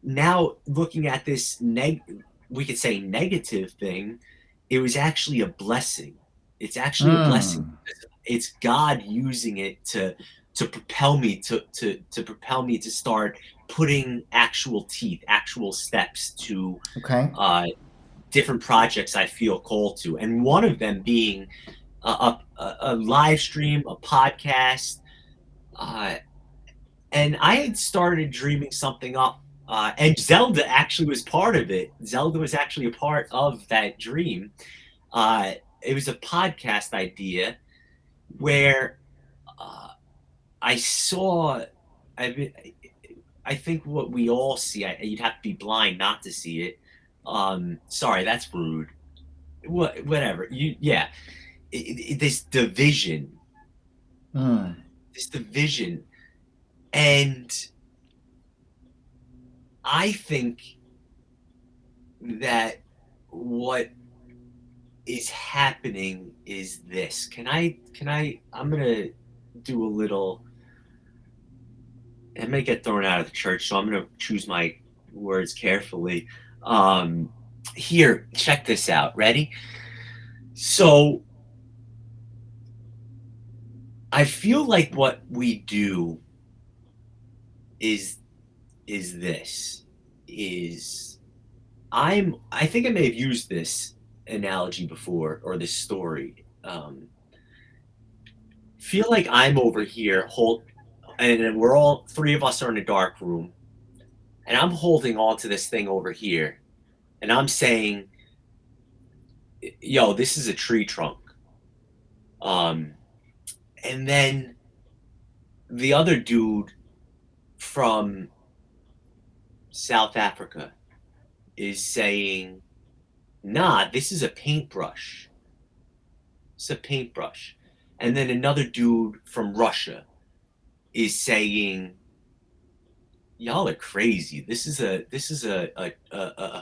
now looking at this we could say negative thing, it was actually a blessing. It's actually a blessing. Mm. It's God using it to propel me to propel me to start putting actual teeth, actual steps to Okay. different projects I feel called to, and one of them being a live stream, a podcast, uh, and I had started dreaming something up. And Zelda actually was part of it. Zelda was actually a part of that dream. It was a podcast idea where I saw. I, I think what we all see. You'd have to be blind not to see it. Sorry, that's rude. Whatever. Yeah. This division. Mm. This division, and I think that what is happening is this. I'm gonna do a little. I may get thrown out of the church, so I'm gonna choose my words carefully. Um, Here, check this out. Ready? So I feel like what we do is this is I think I may have used this analogy before or this story. Feel like I'm over here and we're all three of us are in a dark room, and I'm holding on to this thing over here, and I'm saying, "Yo, this is a tree trunk." Um, and then the other dude from South Africa is saying, "Nah, this is a paintbrush. It's a paintbrush." And then another dude from Russia is saying, "Y'all are crazy. This is a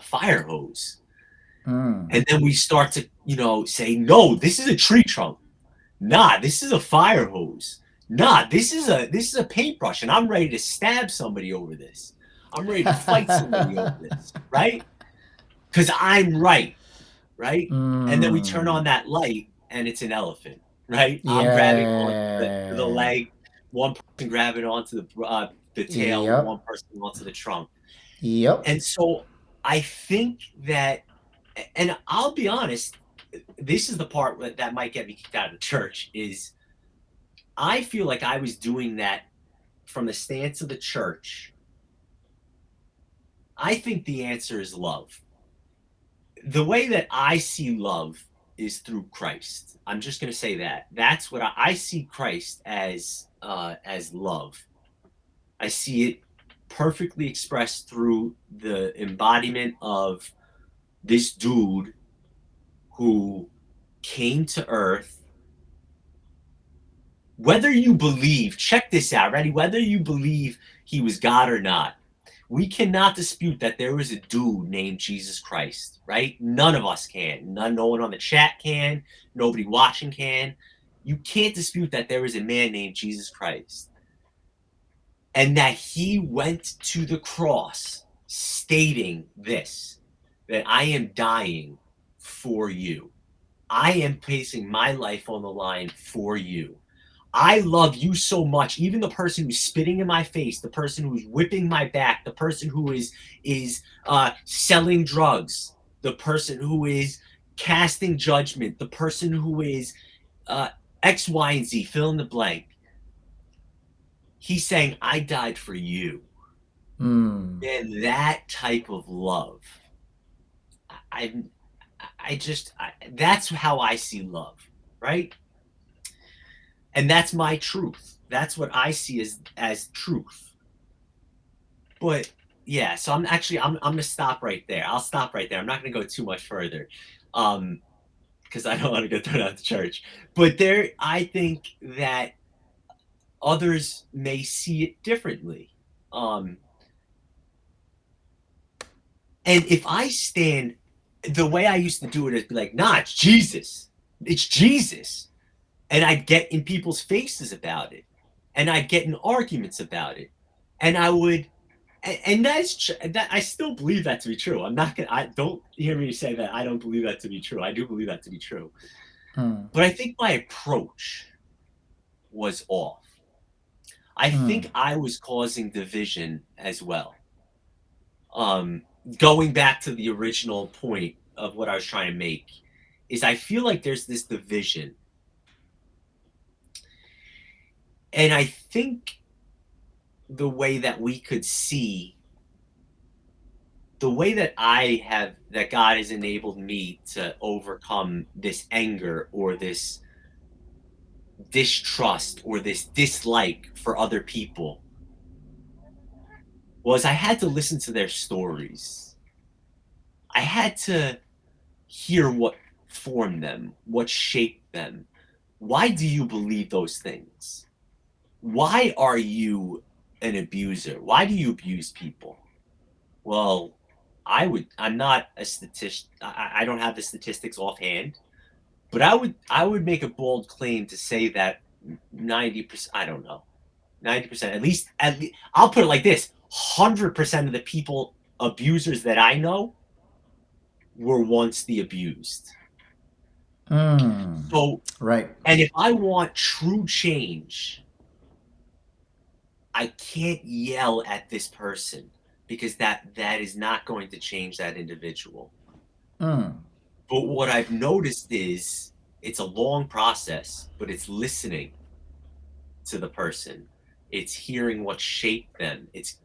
fire hose." Mm. And then we start to, say, "No, this is a tree trunk. Nah, this is a fire hose. Nah, this is a paintbrush, and I'm ready to stab somebody over this. I'm ready to fight somebody over this, right? Because I'm right, right?" And then we turn Mm. on that light, and it's an elephant, right? I'm grabbing onto the Yeah. leg, one person grabbing onto the tail, Yep. one person onto the trunk. Yep. And so I think that, and I'll be honest, this is the part that might get me kicked out of the church, is I feel like I was doing that from the stance of the church. I think the answer is love. The way that I see love is through Christ. I'm just going to say that. That's what I see Christ as love. I see it perfectly expressed through the embodiment of this dude who came to earth. Whether you believe, check this out, ready? Whether you believe he was God or not, we cannot dispute that there was a dude named Jesus Christ, right? None of us can. No one on the chat can. Nobody watching can. You can't dispute that there is a man named Jesus Christ, and that he went to the cross stating this, that I am dying for you. I am placing my life on the line for you. I love you so much. Even the person who's spitting in my face, the person who's whipping my back, the person who is selling drugs, the person who is casting judgment, the person who is uh, X, Y, and Z, fill in the blank. He's saying, "I died for you." Mm. And that type of love, I, that's how I see love, right? And that's my truth. That's what I see as truth. But yeah, so I'm gonna stop right there. I'll stop right there. I'm not gonna go too much further, because I don't want to get thrown out of the church. But I think that others may see it differently. Um, And if I stand, the way I used to do it is be like, nah, it's Jesus. It's Jesus. And I'd get in people's faces about it. And I'd get in arguments about it. And I would, and that I still believe that to be true. I'm not gonna. I don't hear me say that I don't believe that to be true. I do believe that to be true. But I think my approach was off. I think I was causing division as well. Going back to the original point of what I was trying to make is I feel like there's this division. And I think the way that we could see, the way that that God has enabled me to overcome this anger or this distrust or this dislike for other people was I had to listen to their stories. I had to hear what formed them, what shaped them. Why do you believe those things? Why are you an abuser? Why do you abuse people? Well, I'm not a statist. I don't have the statistics offhand, but I would make a bold claim to say that 90%, I don't know, 90%, at least, I'll put it like this: 100% of the people, abusers that I know, were once the abused. So, Right. and if I want true change, I can't yell at this person because that is not going to change that individual. But what I've noticed is it's a long process, but it's listening to the person. It's hearing what shaped them. It's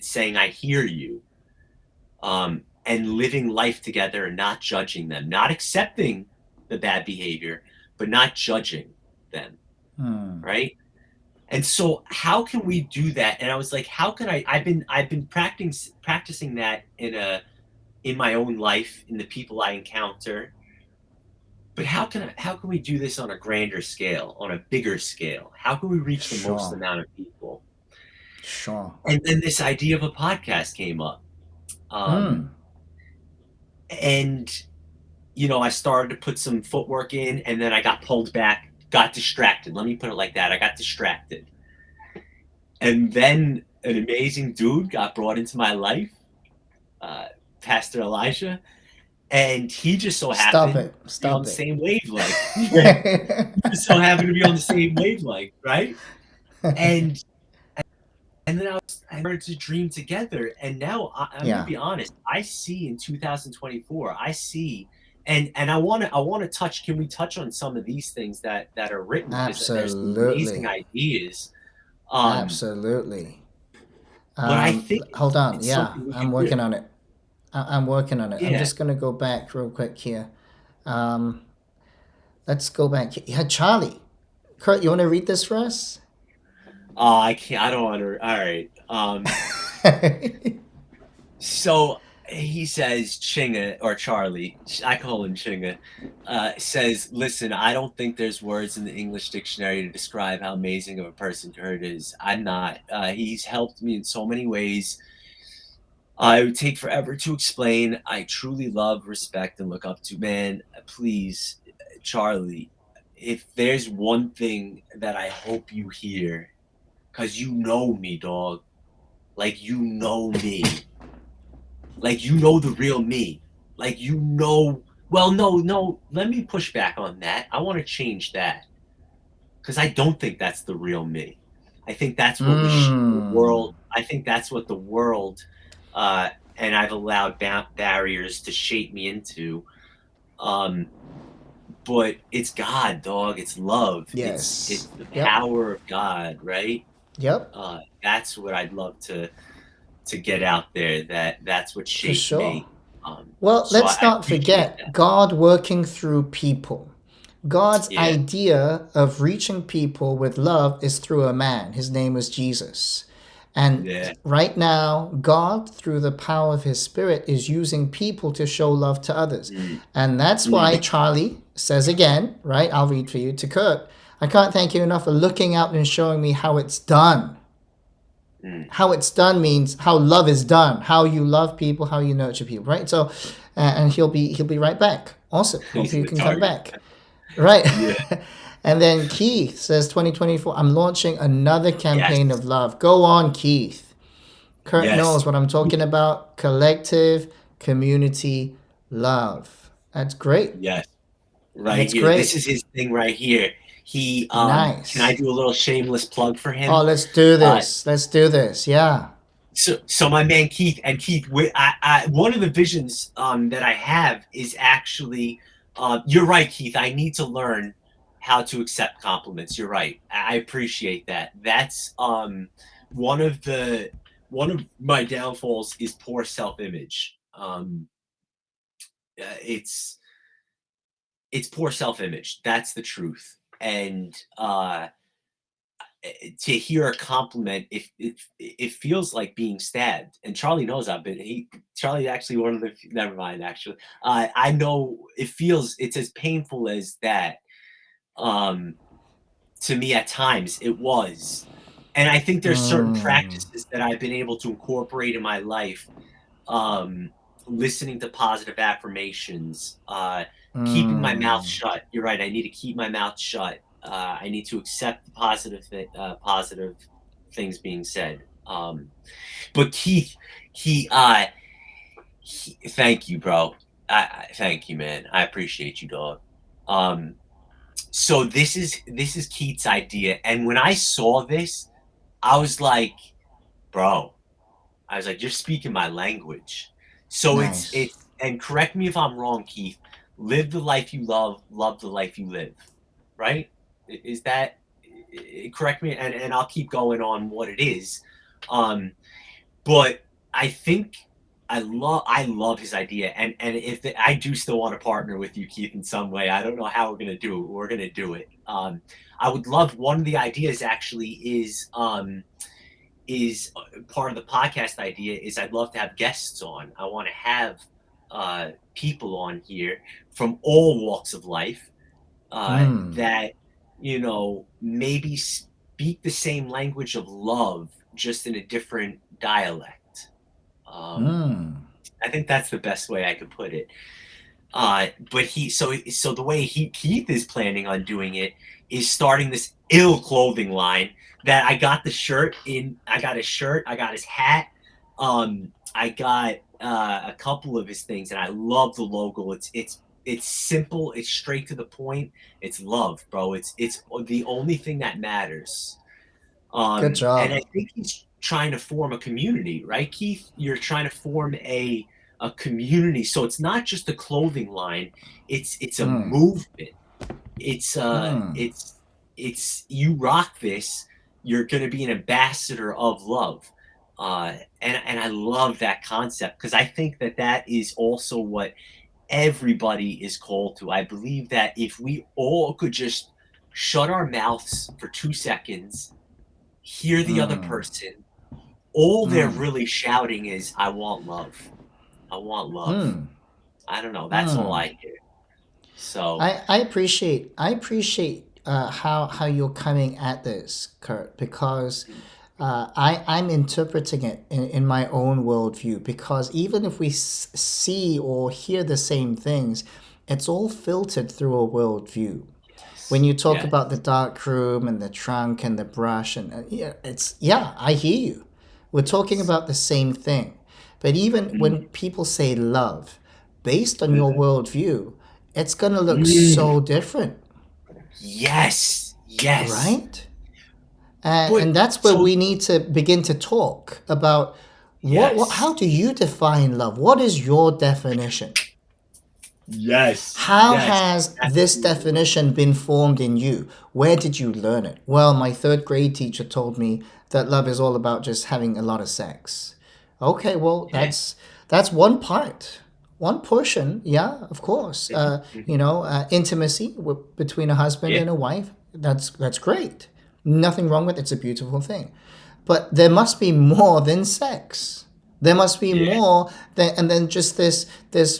saying, I hear you. And living life together and not judging them, not accepting the bad behavior, but not judging them. Right. And so how can we do that? And I was like, how can I've been practicing that in my own life, in the people I encounter. But how can we do this on a grander scale, on a bigger scale? How can we reach the most amount of people? Sure. And then this idea of a podcast came up. And, I started to put some footwork in, and then I got pulled back, got distracted. Let me put it like that. I got distracted. And then an amazing dude got brought into my life, Pastor Elijah, and he just so happened to be on the same wavelength. He just so happened to be on the same wavelength, right? And then I started to dream together. And now I'm going to be honest. I see in 2024, and I want to touch. Can we touch on some of these things that are written? Absolutely. There's some amazing ideas. Absolutely. But I think hold on. Yeah, I'm working on it. I'm working on it. Yeah. I'm just going to go back real quick here. Let's go back. Yeah, Charlie. Kurt, you want to read this for us? I can't. I don't want to. All right. So he says, Chinga, or Charlie, I call him Chinga, says, listen, I don't think there's words in the English dictionary to describe how amazing of a person Kurt is. I'm not. He's helped me in so many ways. It would take forever to explain. I truly love, respect, and look up to. Man, please, Charlie, if there's one thing that I hope you hear, because you know me, dog. Like, you know me. Like, you know the real me. Like, well, no, let me push back on that. I want to change that. Because I don't think that's the real me. I think that's what the world, I think that's what the world, and I've allowed barriers to shape me into. But it's God, dog. It's love. Yes. It's the power of God, right? Yep. That's what I'd love to get out there. That's what shaped me. Well, let's not forget God working through people. God's idea of reaching people with love is through a man. His name was Jesus. And right now, God, through the power of his spirit, is using people to show love to others. And that's why Charlie says again, right? I'll read for you, to Kurt, I can't thank you enough for looking out and showing me how it's done. Mm. How it's done means how love is done, how you love people, how you nurture people, right? So, and he'll be right back. Awesome. Hope He's you the can come target. back. Right. Yeah. And then Keith says 2024, I'm launching another Yes. campaign of love. Go on, Keith. Kurt Yes. knows what I'm talking about. Collective community love. That's great. Yes. Right That's here. This great. is his thing right here. He can I Nice. do a little shameless plug for Oh, him? let's do Uh this. Let's do this. Yeah. so my man Keith, and Keith, one of the visions that I have is actually, you're right, Keith. I need to learn how to accept compliments. You're right. I appreciate that. That's one of the one of my downfalls is poor self image. It's poor self image. That's the truth. And to hear a compliment, if it feels like being stabbed. And Charlie knows I've been. Charlie actually one of the. Never mind. Actually, I know it feels. It's as painful as that. Um, to me, at times, it was. And I think there's certain Mm, practices that I've been able to incorporate in my life. Um, Listening to positive affirmations, keeping my mouth mm. shut. You're right. I need to keep my mouth shut. I need to accept the positive things being said. But Keith, he, thank you, bro. Thank you, man. I appreciate you, dog. Um, so this is Keith's idea, and when I saw this, I was like, bro, I was like, you're speaking my language. So Nice. and correct me if I'm wrong, Keith. Live the life you love the life you live. Right? Is that correct me? And I'll keep going on what it is. Um, but I think I love his idea, and if I do still want to partner with you, Keith, in some way. I don't know how we're gonna do it. We're gonna do it. I would love one of the ideas actually is part of the podcast idea is I'd love to have guests on. I want to have people on here from all walks of life Mm, that maybe speak the same language of love, just in a different dialect. Um, mm. I think that's the best way I could put it. But so the way Keith is planning on doing it is starting this ill clothing line that I got the shirt in. I got his shirt. I got his hat. I got a couple of his things, and I love the logo. It's simple. It's straight to the point. It's love, bro. It's the only thing that matters. Good And I job. think he's trying to form a community, right, Keith? You're trying to form a community. So it's not just a clothing line, it's a Mm, movement. It's mm. it's you rock this, you're gonna be an ambassador of love. And I love that concept because I think that that is also what everybody is called to. I believe that if we all could just shut our mouths for 2 seconds, hear the other Mm, person, all they're mm, really shouting is, I want love. I want love. mm, I don't know. That's all mm. I hear. So, I appreciate how you're coming at this, Kurt, because I'm interpreting it in my own worldview. Because even if we see or hear the same things, it's all filtered through a worldview. When yes, you talk yes, about the dark room and the trunk and the brush and yeah, yeah, I hear you. We're talking yes. about the same thing. But even when Mm, people say love, based on your mhm, worldview, it's gonna look mm. so different, Yes, yes. right? But And that's where so, we need to begin to talk about how yes, do you define love? What is your definition? yes, How yes. has That's this a good one. definition been formed in you? Where did you learn it? Well, my third grade teacher told me that love is all about just having a lot of sex. Okay, well, Yeah. that's one part, one portion. Yeah, of course. Mhm, mhm. Intimacy between a husband Yeah. and a wife. That's great. Nothing wrong with it. It's a beautiful thing. But there must be more than sex. There must be Yeah. more than just this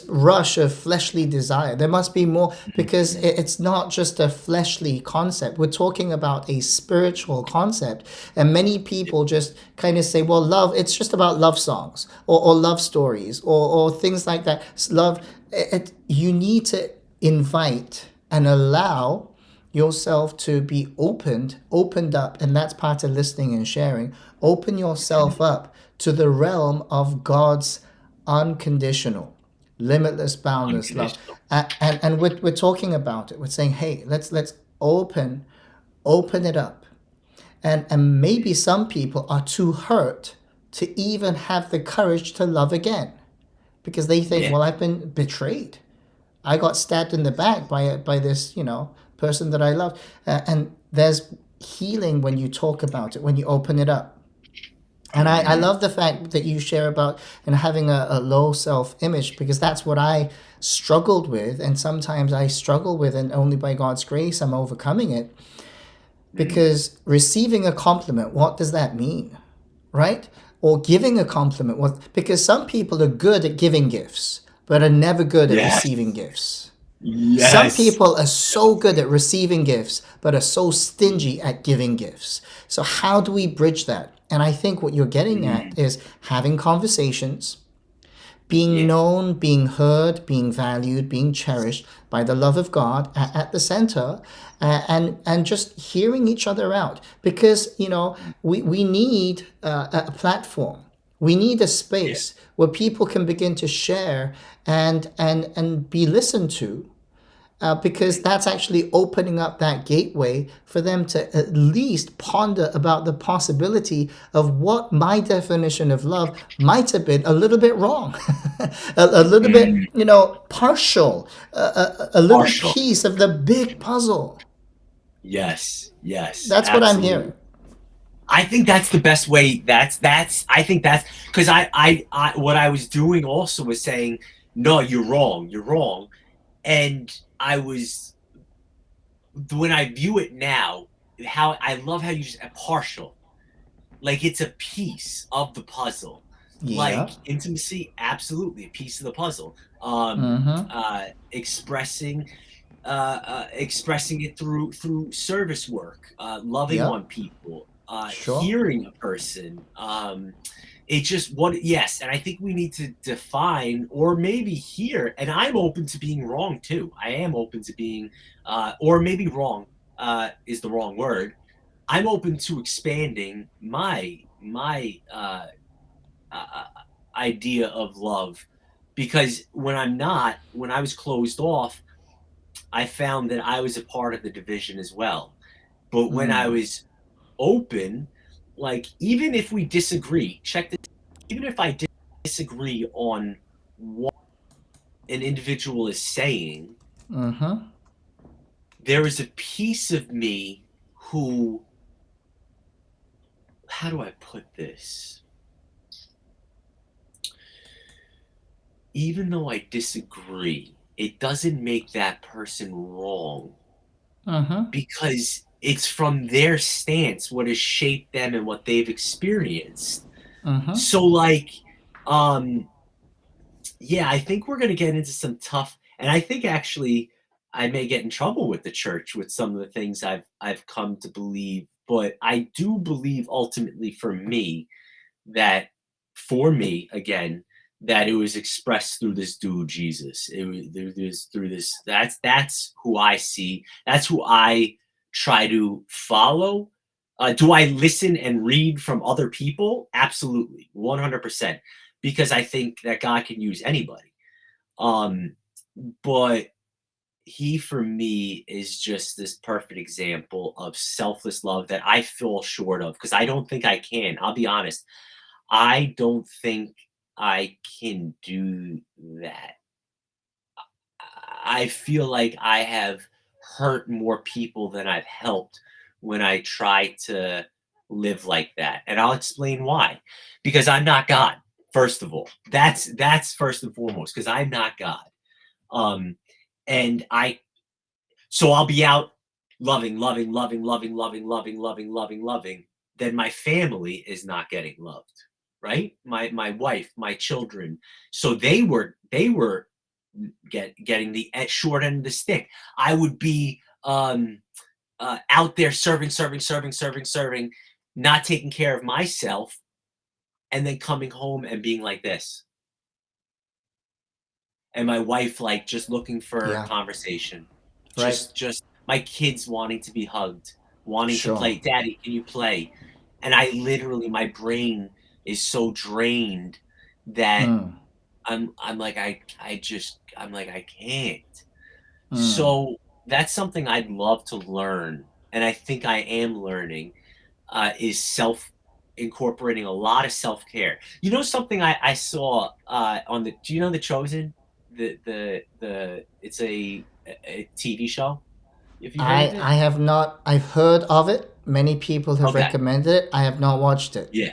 rush of fleshly desire. There must be more, because Mhm. it's not just a fleshly concept. We're talking about a spiritual concept. And many people just kind of say, well, love, it's just about love songs or love stories or things like that. Love, you need to invite and allow yourself to be opened up, and that's part of listening and sharing. Open yourself up to the realm of God's unconditional, limitless, boundless love. Unconditional. And we're talking about it. We're saying, hey, let's open it up. And maybe some people are too hurt to even have the courage to love again, because they think, Yeah. well, I've been betrayed. I got stabbed in the back by this, person that I loved. And there's healing when you talk about it, when you open it up. And I Hmm. love the fact that you share about having a low self image, because that's what I struggled with. And sometimes I struggle with, and only by God's grace I'm overcoming it. Mm. Because receiving a compliment, what does that mean? Right? Or giving a compliment, what? Because some people are good at giving gifts, but are never good at Yes. receiving gifts. Some Yes. people are so good at receiving gifts, but are so Mm. stingy at giving gifts. So, how do we bridge that? And I think what you're getting at Mm. is having conversations, being Yeah. known, being heard, being valued, being cherished by the love of God at the center, and just hearing each other out. Because, we need a platform. We need a Yeah. space where people can begin to share and be listened to, because that's actually opening up that gateway for them to at least ponder about the possibility of what my definition of love might have been a little bit wrong, a little bit, Mm. partial, a little Partial. piece of the big puzzle. Yes. Yes. That's what I'm Absolutely. hearing. I think that's the best way. That's. I think that's because what I was doing also was saying, no, you're wrong. You're wrong. And I was, when I view it now, how I love how you just partial, like it's a piece of the puzzle. Like Yeah. intimacy, absolutely a piece of the puzzle. Mm-hmm. Expressing expressing it through service work, loving Yep. on people, Sure. hearing a person. It's just what, yes, and I think we need to define or maybe hear. And I'm open to being wrong too. I am open to being, or maybe wrong is the wrong word. I'm open to expanding my idea of love, because when I was closed off, I found that I was a part of the division as well. But when I was open, like even if we disagree, check this, even if I disagree on what an individual is saying, Mm-hmm. there is a piece of me who, how do I put this? Even though I disagree, it doesn't make that person wrong, Mm-hmm. because it's from their stance, what has shaped them and what they've experienced. Mm-hmm. So like, um, yeah, I think we're gonna get into some tough, and I think actually I may get in trouble with the church with some of the things I've come to believe, but I do believe ultimately that for me again, that it was expressed through this dude Jesus. It was through this. That's who I see. That's who I try to follow. Do I listen and read from other people? Absolutely, 100%, because I think that God can use anybody. Um, but he for me is just this perfect example of selfless love that I fall short of, because I don't think I can. I'll be honest. I don't think I can do that. I feel like I have hurt more people than I've helped when I try to live like that. And I'll explain why. Because I'm not God, first of all. That's first and foremost, because I'm not God. Um and I so I'll be out loving, loving, loving, loving, loving, loving, loving, loving, loving. Then my family is not getting loved. right? My wife, my children. So they were getting the short end of the stick. I would be out there serving, not taking care of myself, and then coming home and being like this. And my wife like just looking for Yeah. conversation. Right. Just my kids wanting to be hugged, wanting to Sure. play. Daddy, can you play? And I literally my brain is so drained that Mm. I'm like I'm like I can't. Mm. So that's something I'd love to learn, and I think I am learning, is self incorporating a lot of self care. You know something I saw on the do you know The Chosen? The it's a TV show. Have you heard of it? I have not. I've heard of it. Many people have Okay. recommended it. I have not watched it. Yeah.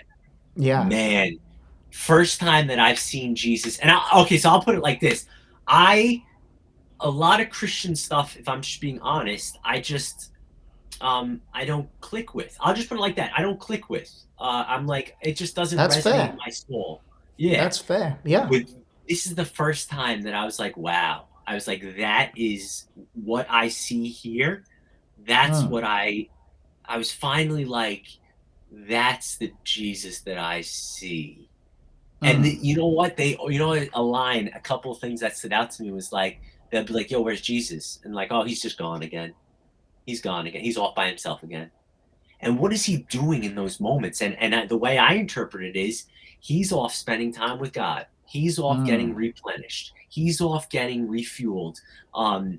Yeah. Man, first time that I've seen Jesus, and okay, so I'll put it like this: I a lot of Christian stuff. If I'm just being honest, I don't click with. I'll just put it like that. I don't click with. I'm like, it just doesn't That's resonate in fair. my soul. Yeah. That's fair. Yeah. With this is the first time that I was like, wow. I was like, that is what I see here. That's Mm. what I was finally like, that's the Jesus that I see. And Mm. you know what? A line, a couple of things that stood out to me was like, they'll be like, yo, where's Jesus? And like, oh, he's just gone again. He's gone again. He's off by himself again. And what is he doing in those moments? And the way I interpret it is he's off spending time with God. He's off getting Mm. replenished. He's off getting refueled.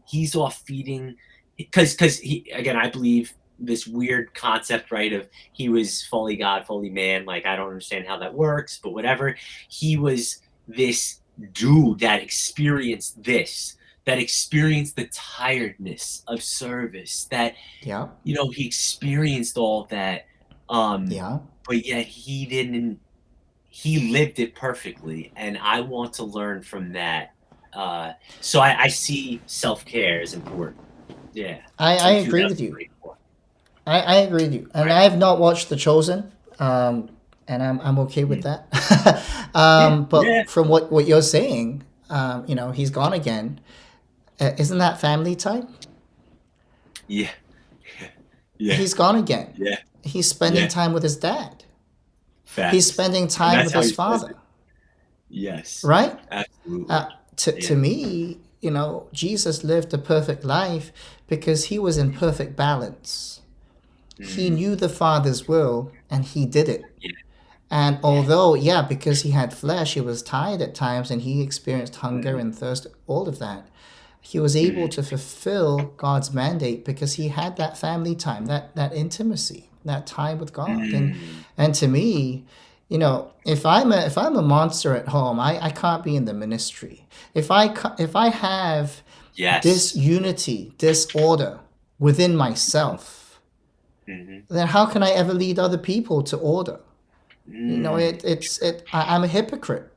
He's off feeding because he again I believe this weird concept, right, of he was fully God, fully man. Like I don't understand how that works, but whatever. He was this dude that experienced this, that experienced the tiredness of service, that Yeah. he experienced all that, um, Yeah. but yet he lived it perfectly, and I want to learn from that. So I see self-care as important. Yeah, I in agree with you. 2024. I agree with you. And Right. I have not watched The Chosen. And I'm okay with Mm. that. Yeah, yeah, But from what you're saying, he's gone again. Isn't that family time? yeah, yeah, He's gone again. yeah, He's spending yeah, time with his dad. He's facts, spending and time that's with how his he says it. father, Yes, right? absolutely. To Yeah. me, Jesus lived a perfect life because he was in perfect balance. He Mhm. knew the Father's will and he did it. Yeah, And yeah. although, yeah, because he had flesh, he was tired at times and he experienced hunger Mhm, and thirst, all of that. He was able mhm, to fulfill God's mandate because he had that family time, that intimacy, that time with God. mm. And to me, if I'm a monster at home, I can't be in the ministry. If I have Yes. disunity, disorder within myself, Mhm. then how can I ever lead other people to order? Mm. I'm a hypocrite.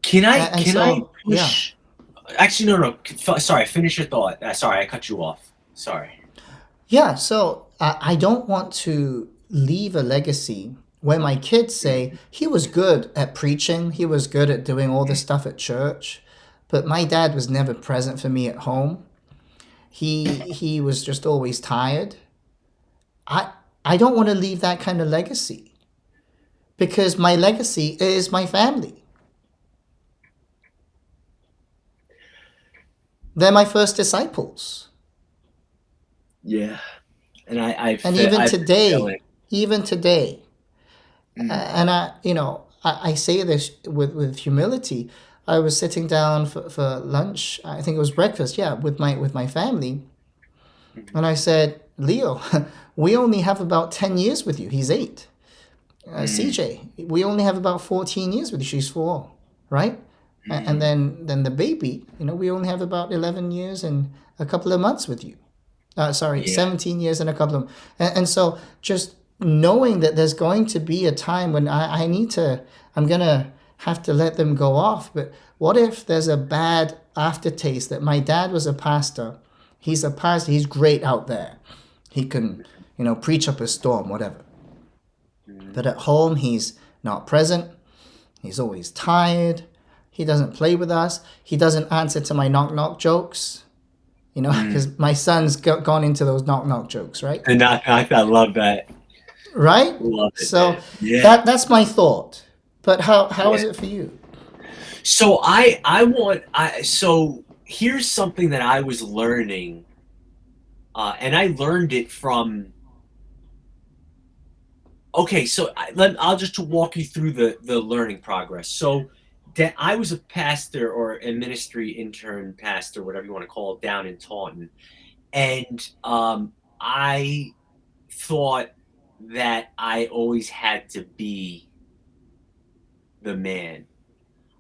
Can I And can I so, yeah. push actually, no, no, sorry, finish your thought. Sorry, I cut you off. Sorry. Yeah, so I don't want to leave a legacy where my kids say Mhm, he was good at preaching, he was good at doing all mm, this stuff at church, but my dad was never present for me at home. He was just always tired. I I don't want to leave that kind of legacy because my legacy is my family. They're my first disciples. yeah, and And even I've been today, feeling even today, mm, and I say this with humility. I was sitting down for lunch. I think it was breakfast. Yeah, with my family, mhm, and I said, Leo, we only have about 10 years with you. He's 8. mm, CJ, we only have about 14 years with you. She's 4, right? And mm, then the baby, we only have about 11 years and a couple of months with you. Sorry, yeah, 17 years and a couple of, and so just knowing that there's going to be a time when I'm going to have to let them go off. But what if there's a bad aftertaste that my dad was a pastor? He's a pastor. He's great out there. He can, preach up a storm, whatever. But mm, at home, he's not present. He's always tired. He doesn't play with us. He doesn't answer to my knock knock jokes. You know, because my son's gone into those knock knock jokes, right? And I love that. Right. Love it, So man. Yeah. that's my thought. But how is Yeah. it for you? So so here's something that I was learning, and I learned it from. Okay, so I'll just walk you through the learning progress. So that I was a pastor or a ministry intern pastor, whatever you want to call it, down in Taunton, and I thought that I always had to be the man.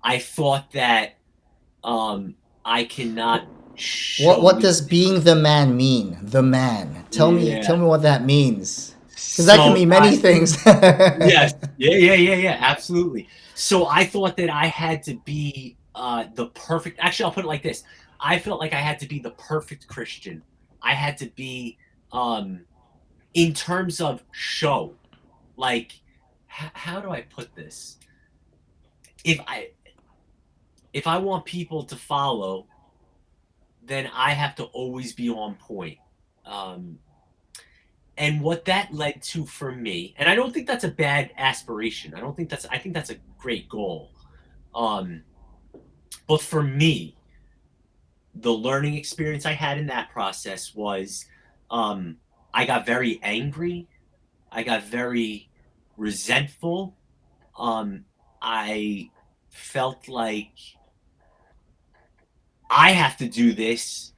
I thought that I cannot show What does being the man mean? The man. Tell yeah. me what that means. Because that can So mean many things. yes, yeah, absolutely. So I thought that I had to be the perfect. Actually, I'll put it like this: I felt like I had to be the perfect Christian. I had to be, in terms of show, like how do I put this? If I want people to follow, then I have to always be on point. Um, and what that led to for me, and I don't think that's a bad aspiration. I think that's a great goal. Um, but for me, the learning experience I had in that process was, um, I got very angry. I got very resentful. I felt like I have to do this.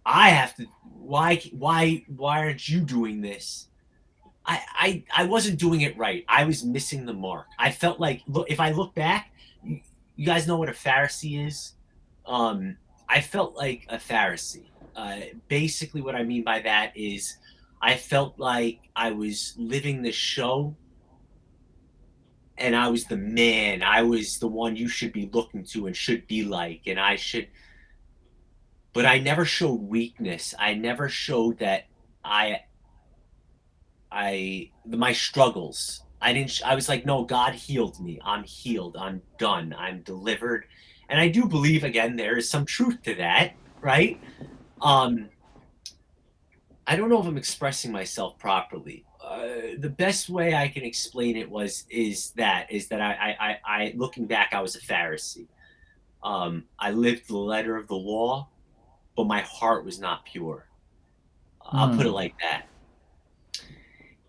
I have to. Why aren't you doing this? I wasn't doing it right. I was missing the mark. I felt like, look, if I look back, you guys know what a Pharisee is. Um, I felt like a Pharisee. Basically, what I mean by that is, I felt like I was living the show, and I was the man. I was the one you should be looking to and should be like, and I should. But I never showed weakness. I never showed that I my struggles. I didn't. I was like, no, God healed me. I'm healed. I'm done. I'm delivered. And I do believe, again, there is some truth to that, right? Um, I don't know if I'm expressing myself properly. The best way I can explain it is that I looking back, I was a Pharisee. I lived the letter of the law, but my heart was not pure. I'll put it Hmm. like that.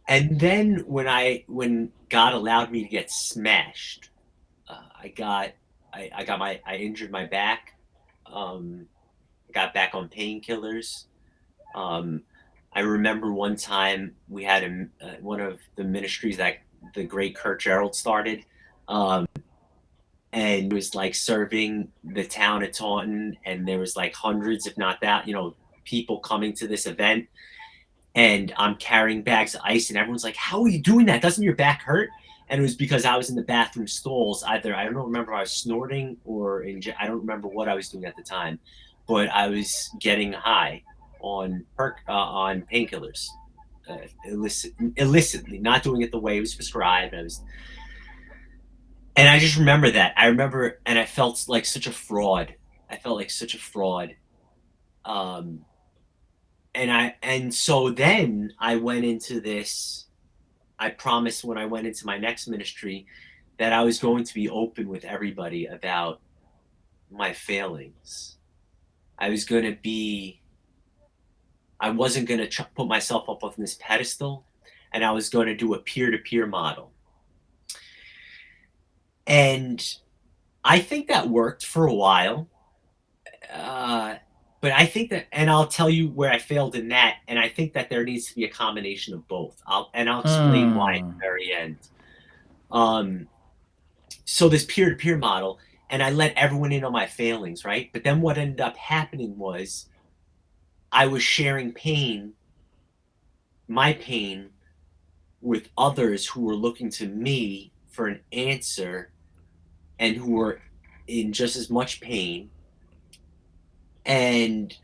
And then when God allowed me to get smashed, I injured my back. Um, got back on painkillers. Um, I remember one time we had one of the ministries that the great Kurt Gerald started, um, and it was like serving the town of Taunton, and there was like hundreds, if not that, people coming to this event, and I'm carrying bags of ice, and everyone's like, "How are you doing that? Doesn't your back hurt?" And it was because I was in the bathroom stalls. Either I don't remember if I was snorting or I don't remember what I was doing at the time, but I was getting high on painkillers, illicitly, not doing it the way it was prescribed. And I just remember that. I remember, and I felt like such a fraud. I felt like such a fraud. Um, and so then I went into this. I promised when I went into my next ministry that I was going to be open with everybody about my failings. I was going to be. I wasn't going to put myself up on this pedestal, and I was going to do a peer-to-peer model. And I think that worked for a while. Uh, but I think that, and I'll tell you where I failed in that, and I think that there needs to be a combination of both. I'll explain why at Hmm. the very end. Um, so this peer-to-peer model, and I let everyone in on my failings, right? But then what ended up happening was I was sharing my pain, with others who were looking to me for an answer and who were in just as much pain. And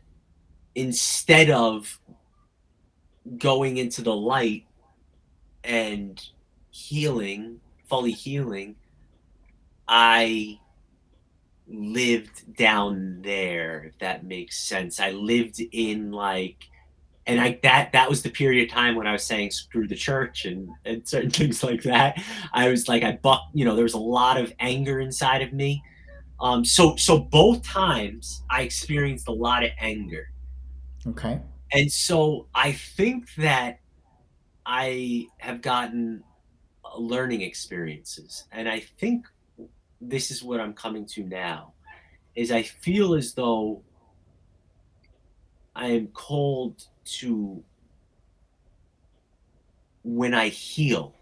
instead of going into the light and healing, fully healing, I lived down there, if that makes sense. I lived in like, and I that was the period of time when I was saying screw the church and certain things like that. I was like I buck, there was a lot of anger inside of me. So both times I experienced a lot of anger. Okay. And so I think that I have gotten learning experiences. And I think this is what I'm coming to now is I feel as though I am called to when I heal.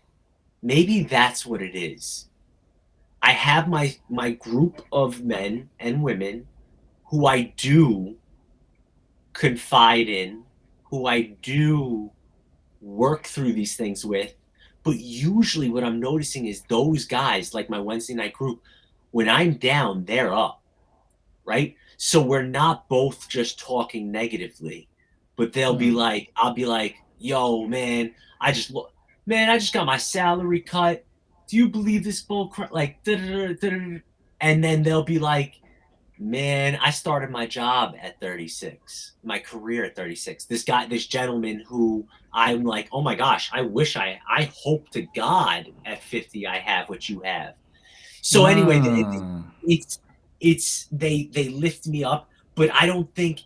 Maybe that's what it is. I have my group of men and women who I do confide in, who I do work through these things with. But usually, what I'm noticing is those guys, like my Wednesday night group, when I'm down, they're up, right? So we're not both just talking negatively, but they'll be Mm. like, I'll be like, yo, man, man, I just got my salary cut. Do you believe this bull crap? Like, da-da-da-da-da. And then they'll be like, man, I started my job at 36, my career at 36. This gentleman who I'm like, oh my gosh, I hope to God at 50 I have what you have. So anyway, Mm. it's they lift me up, but I don't think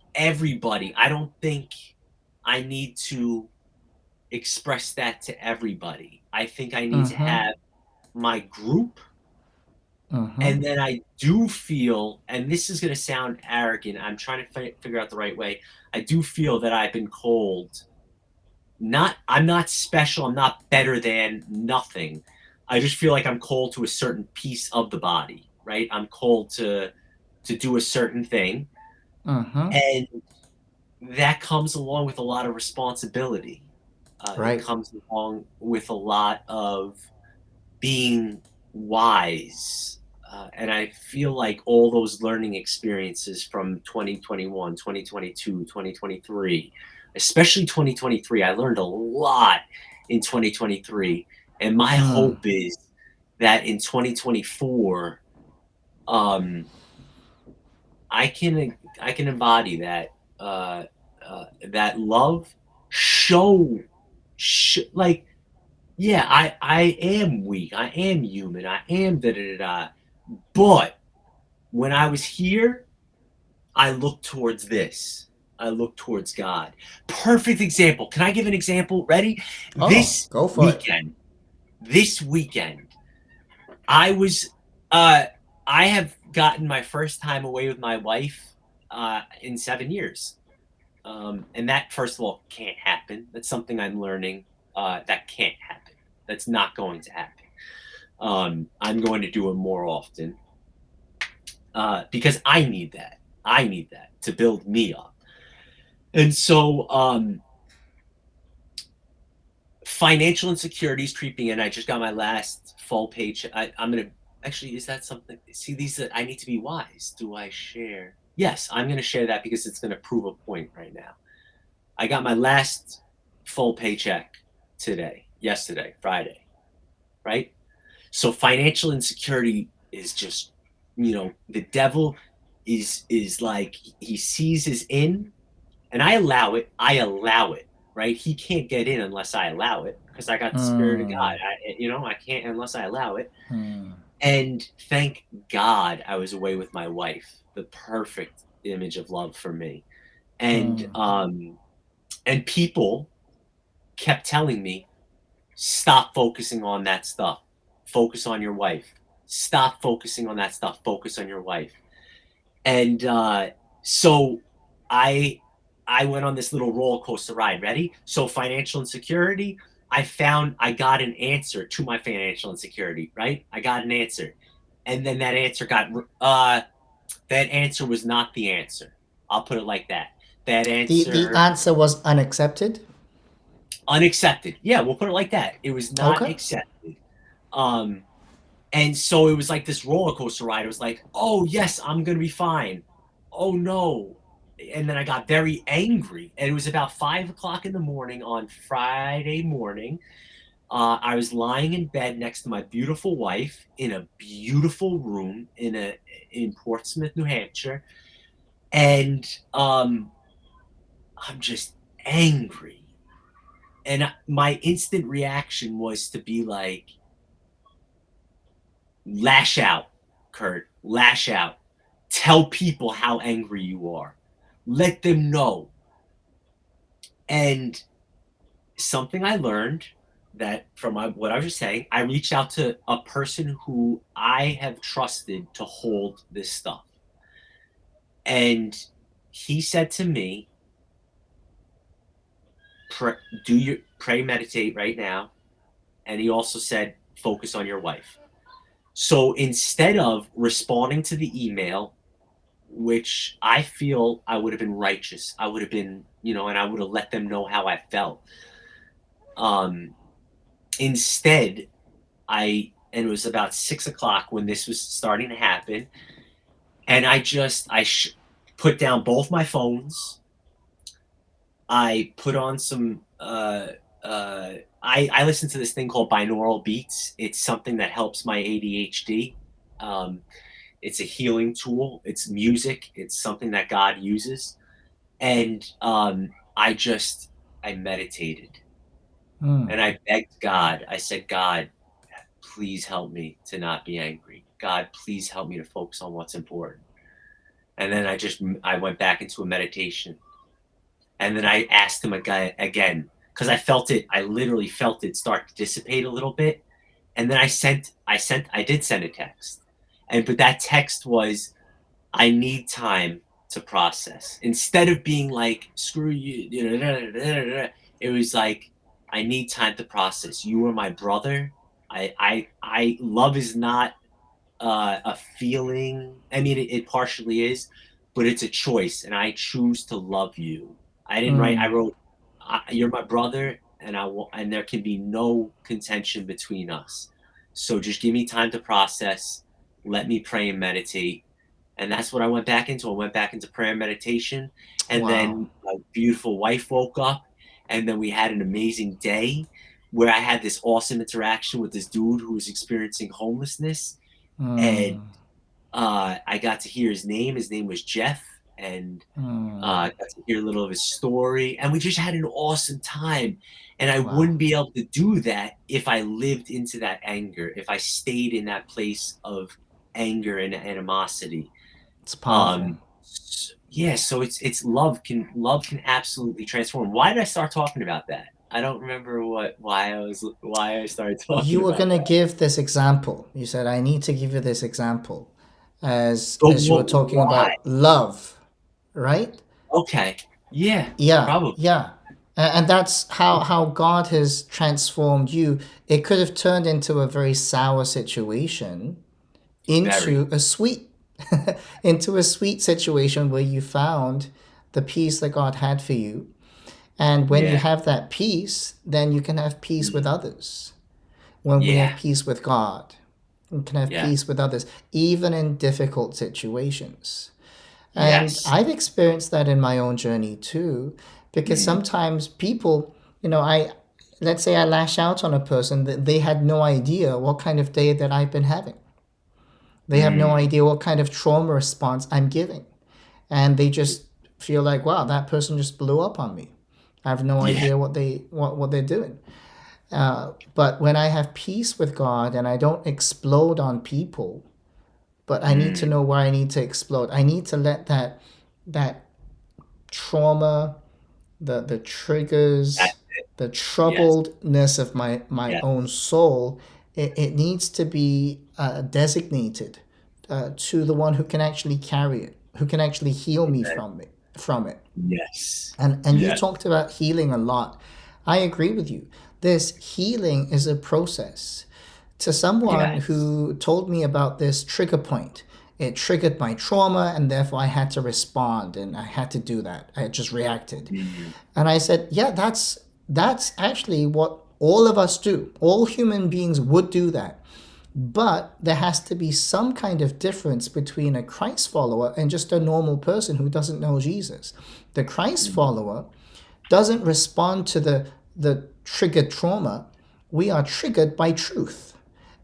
I need to express that to everybody. I think I need to Mm-hmm. have my group. Mm-hmm. And then I do feel, and this is going to sound arrogant, I'm trying to figure out the right way. I do feel that I've been called, I'm not special, I'm not better than nothing. I just feel like I'm called to a certain piece of the body, right? I'm called to do a certain thing, Mm-hmm. and that comes along with a lot of responsibility. It Right. comes along with a lot of being wise. And I feel like all those learning experiences from 2021, 2022, 2023, especially 2023, I learned a lot in 2023. And my Mm. hope is that in 2024, um, I can embody that love, show, like yeah, I am weak. I am human. I am da da da da. But when I was here, I looked towards this. I looked towards God. Perfect example. Can I give an example? Ready? Oh, This go for it. weekend, this weekend, I was uh I have gotten my first time away with my wife in 7 years. And that, first of all, can't happen. That's something I'm learning. That can't happen. That's not going to happen. I'm going to do it more often because I need that. I need that to build me up. And so, financial insecurity is creeping in. I just got my last full paycheck. I'm gonna actually. Is that something? See, these that I need to be wise. Do I share? Yes, I'm gonna share that because it's gonna prove a point right now. I got my last full paycheck yesterday, Friday, right? So financial insecurity is just, the devil is like he sees his in, and I allow it. I allow it, right? He can't get in unless I allow it because I got the spirit of God. Mm. I can't unless I allow it. Mm. And thank God I was away with my wife, the perfect image of love for me. And Mm. and people kept telling me, stop focusing on that stuff. Focus on your wife. Stop focusing on that stuff. Focus on your wife. And so I I went on this little roller coaster ride. Ready? So financial insecurity. I got an answer to my financial insecurity. Right? I got an answer, and then that answer was not the answer. I'll put it like that. That The answer answer was unaccepted. unaccepted. Yeah, we'll put it like that. It was not Okay. accepted. Um, And so it was like this roller coaster ride. It was like, oh, yes, I'm going to be fine. Oh, no. And then I got very angry. And it was about 5 o'clock in the morning on Friday morning. I was lying in bed next to my beautiful wife in a beautiful room in Portsmouth, New Hampshire, and I'm just angry. And my instant reaction was to be like, lash out, Kurt, lash out. Tell people how angry you are. Let them know. And something I learned that from what I was just saying, I reached out to a person who I have trusted to hold this stuff. And he said to me, pray, meditate right now. And he also said, focus on your wife. So instead of responding to the email, which I feel I would have been righteous, I would have been, and I would have let them know how I felt. Instead, and it was about 6 o'clock when this was starting to happen, and I put down both my phones. I put on some. I listen to this thing called binaural beats. It's something that helps my ADHD. It's a healing tool. It's music. It's something that God uses, and I meditated and I begged God. I said, God, please help me to not be angry. God, please help me to focus on what's important. And then I went back into a meditation. And then I asked him again, because I literally felt it start to dissipate a little bit. And then I did send a text. But that text was, I need time to process. Instead of being like, screw you, it was like, I need time to process. You are my brother. Love is not a feeling. I mean, it partially is, but it's a choice, and I choose to love you. I wrote, you're my brother, and there can be no contention between us. So just give me time to process. Let me pray and meditate. And that's what I went back into. I went back into prayer and meditation. And then my beautiful wife woke up, and then we had an amazing day where I had this awesome interaction with this dude who was experiencing homelessness. And I got to hear his name. His name was Jeff. And I got to hear a little of his story. And we just had an awesome time. And I wouldn't be able to do that if I lived into that anger, if I stayed in that place of anger and animosity. It's powerful. Yeah, so it's love can absolutely transform. Why did I start talking about that? I don't remember why I started talking. You were about gonna that. give this example. You said, "I need to give you this example," as But you were talking why? about love, right? Okay. Yeah. Yeah, Probably. yeah. And that's how God has transformed you. It could have turned into a very sour situation Very. into a sweet into a sweet situation where you found the peace that God had for you. And when you Yeah. have that peace, then you can have peace with others. When we have Yeah. peace with God, we can have Yeah. peace with others, even in difficult situations. And Yes. I've experienced that in my own journey too, because sometimes people, let's say I lash out on a person that they had no idea what kind of day that I've been having. They have no idea what kind of trauma response I'm giving. And they just feel like, wow, that person just blew up on me. I have no Yeah. idea what they're doing. But when I have peace with God and I don't explode on people, but I need to know where I need to explode. I need to let that trauma, the triggers, That's it. the Yes. troubledness of my Yes. own soul, it needs to be designated to the one who can actually carry it, who can actually heal me Amen. from it. Yes. And you Yes. talked about healing a lot. I agree with you. This healing is a process. To someone Yes. who told me about this trigger point, it triggered my trauma, and therefore I had to respond, and I had to do that. I just reacted. Mm. And I said, yeah, that's actually what all of us do. All human beings would do that. But there has to be some kind of difference between a Christ follower and just a normal person who doesn't know Jesus. The Christ follower doesn't respond to the triggered trauma we are triggered by truth.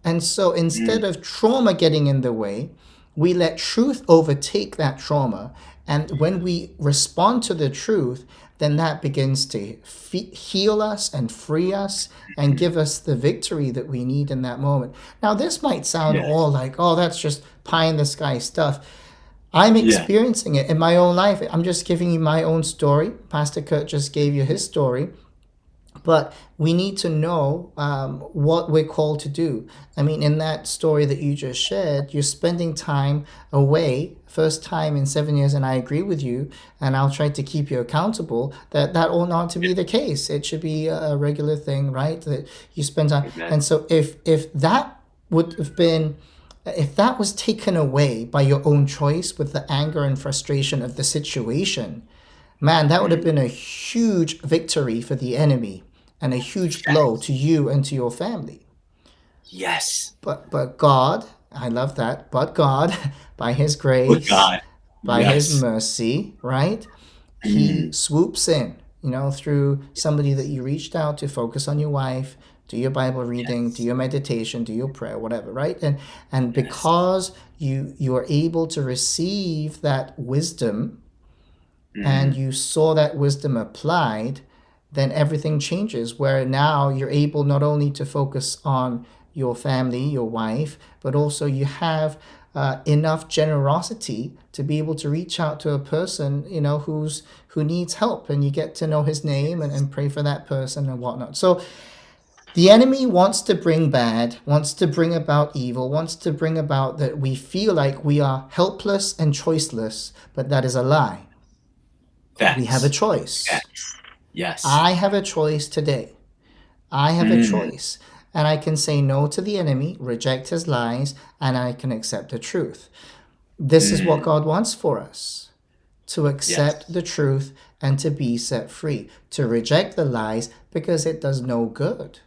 And so Mm. instead of trauma getting in the way, we let truth overtake that trauma. And when we respond to the truth, then that begins to heal us and free us and give us the victory that we need in that moment. Now, this might sound Yeah. all like, oh, that's just pie in the sky stuff. I'm Yeah. experiencing it in my own life. I'm just giving you my own story. Pastor Kurt just gave you his story. But we need to know what we're called to do. I mean, in that story that you just shared, you're spending time away, first time in 7 years, and I agree with you, and I'll try to keep you accountable that that ought not to be the case. It should be a regular thing, right? That you spend time. Amen. And so if that would have been if that was taken away by your own choice with the anger and frustration of the situation, man, that would have Mm. been a huge victory for the enemy and a huge blow to you and to your family. Yes. But God, I love that. But God, by His Good grace, God. by His Yes. mercy, right? He Mm. swoops in, through somebody that you reached out to focus on your wife, do your Bible reading, do Yes. your meditation, do your prayer, whatever, right? And Yes. because you are able to receive that wisdom and Mm. you saw that wisdom applied, then everything changes. Where now you're able not only to focus on your family, your wife, but also you have enough generosity to be able to reach out to a person, who needs help, and you get to know his name and pray for that person and whatnot. So the enemy wants to bring bad, wants to bring about evil, wants to bring about that we feel like we are helpless and choiceless, but that is a lie. We have a Facts. choice. Facts. Yes. I have a choice today. I have a Mm. choice. And I can say no to the enemy, reject his lies, and I can accept the truth. This is what Mm. God wants for us, to accept Yes. the truth and to be set free, to reject the lies because it does no good.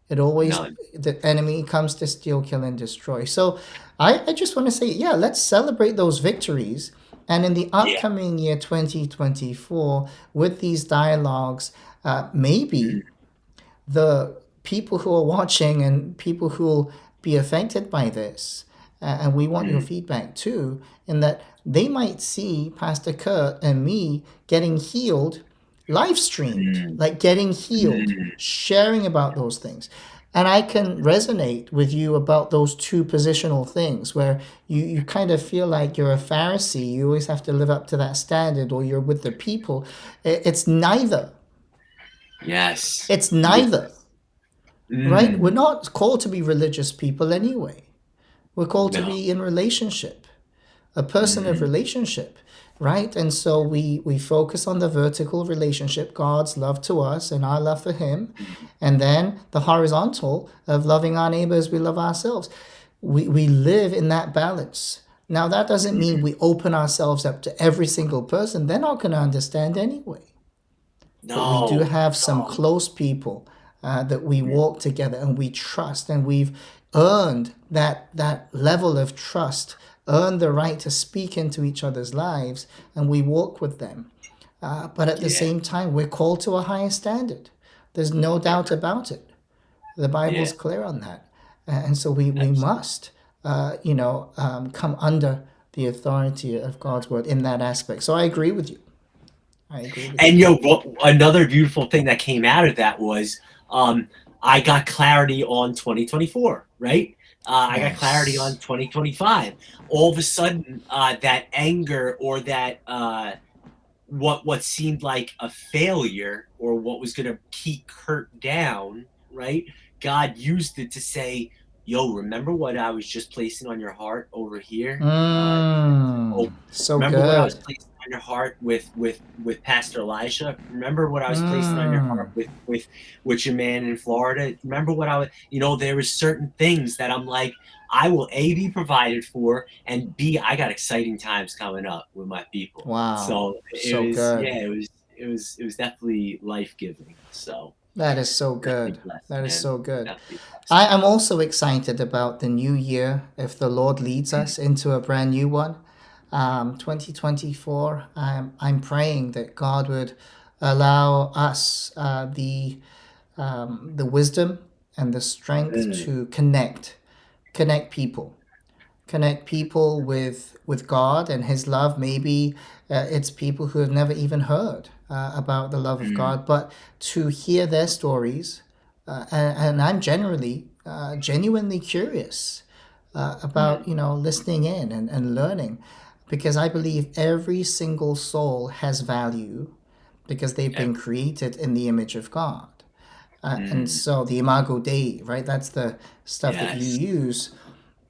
It always, None. the enemy comes to steal, kill, and destroy. So I just want to say, yeah, let's celebrate those victories. And in the Yeah. upcoming year 2024, with these dialogues, maybe Mm. the people who are watching and people who will be affected by this, and we want your Mm. feedback too, in that they might see Pastor Kurt and me getting healed, live streamed, Mm. like getting healed, Mm. sharing about those things. And I can resonate with you about those two positional things where you kind of feel like you're a Pharisee, you always have to live up to that standard, or you're with the people. It's neither. Yes. It's Yeah. neither. Right? We're Mm. not called to be religious people anyway. We're called to No. be in relationship, a person of Mm. relationship, right? And so we focus on the vertical relationship, God's love to us and our love for Him, Mm. and then the horizontal of loving our neighbors, we love ourselves. We live in that balance. Now, that doesn't mean Mm. we open ourselves up to every single person. They're not going to understand anyway. But we do No. have some No. close people that we Mm. walk together and we trust, and we've earned that level of trust, earned the right to speak into each other's lives, and we walk with them. But at the Yeah. same time, we're called to a higher standard. There's no doubt Amen. about it. The Bible's Yeah. clear on that. And so we Absolutely. must, come under the authority of God's word in that aspect. So I agree with you. I agree with you. And another beautiful thing that came out of that was I got clarity on 2024, right? I got clarity on Nice. 2025. All of a sudden, that anger or that what seemed like a failure or what was going to keep Kurt down, right? God used it to say, "Yo, remember what I was just placing on your heart over here? So Remember what I was good. placing on your heart with Pastor Elijah? Remember what I was placing on your heart Mm. with your man in Florida? Remember what I was, there was certain things that I'm like, I will A, be provided for, and B, I got exciting times coming up with my people. Wow. So So it was, good. yeah, it was definitely life giving. So That is so definitely good. blessed, That is man. so good. Definitely blessed. I am also excited about the new year if the Lord leads us into a brand new one. 2024, I'm praying that God would allow us the wisdom and the strength Mm, to connect people, with God and His love. Maybe it's people who have never even heard about the love of mm, God, but to hear their stories, and I'm generally genuinely curious about, mm. listening in and learning, because I believe every single soul has value because they've been Every, created in the image of God. And mm, so the Imago Dei, right? That's the stuff that you yes, use,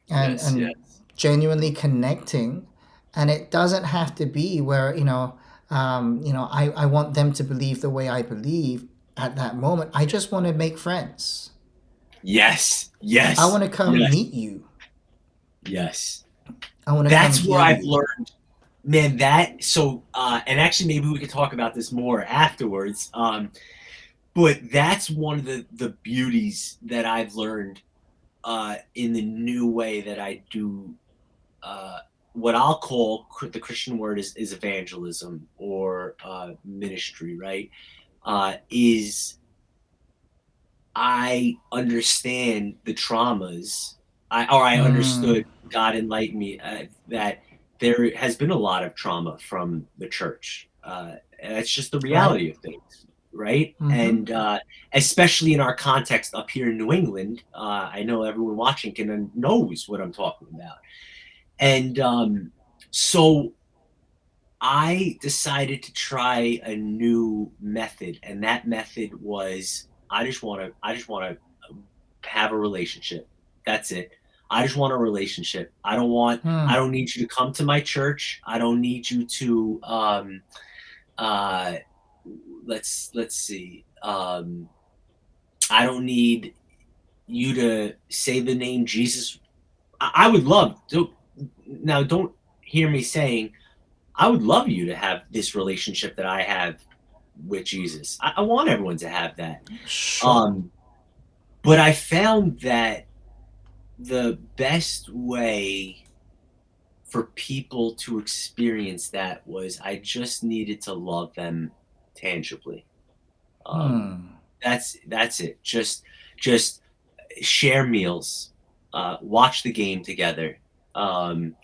and yes, yes. genuinely connecting. And it doesn't have to be where, I want them to believe the way I believe at that moment. I just want to make friends. Yes, I yes, want to come yes, meet you. yes. I want to come That's hear where I've you. learned, man. And actually, maybe we could talk about this more afterwards. But that's one of the beauties that I've learned in the new way that I do uh, what I'll call the Christian word is evangelism or ministry, right? Is I understand the traumas, I Mm, understood, God enlightened me that there has been a lot of trauma from the church. And that's just the right? reality of things, right? Mm-hmm. And especially in our context up here in New England, I know everyone watching can knows what I'm talking about. And so I decided to try a new method, and that method was I just want to have a relationship. That's it. I just want a relationship. I Hmm. don't need you to come to my church. I don't need you to uh let's see. I don't need you to say the name Jesus. I would love to now don't hear me saying I would love you to have this relationship that I have with Jesus. I want everyone to have that. Sure. Um, but I found that the best way for people to experience that was I just needed to love them tangibly. Um, Hmm. that's it. Just share meals, watch the game together, um,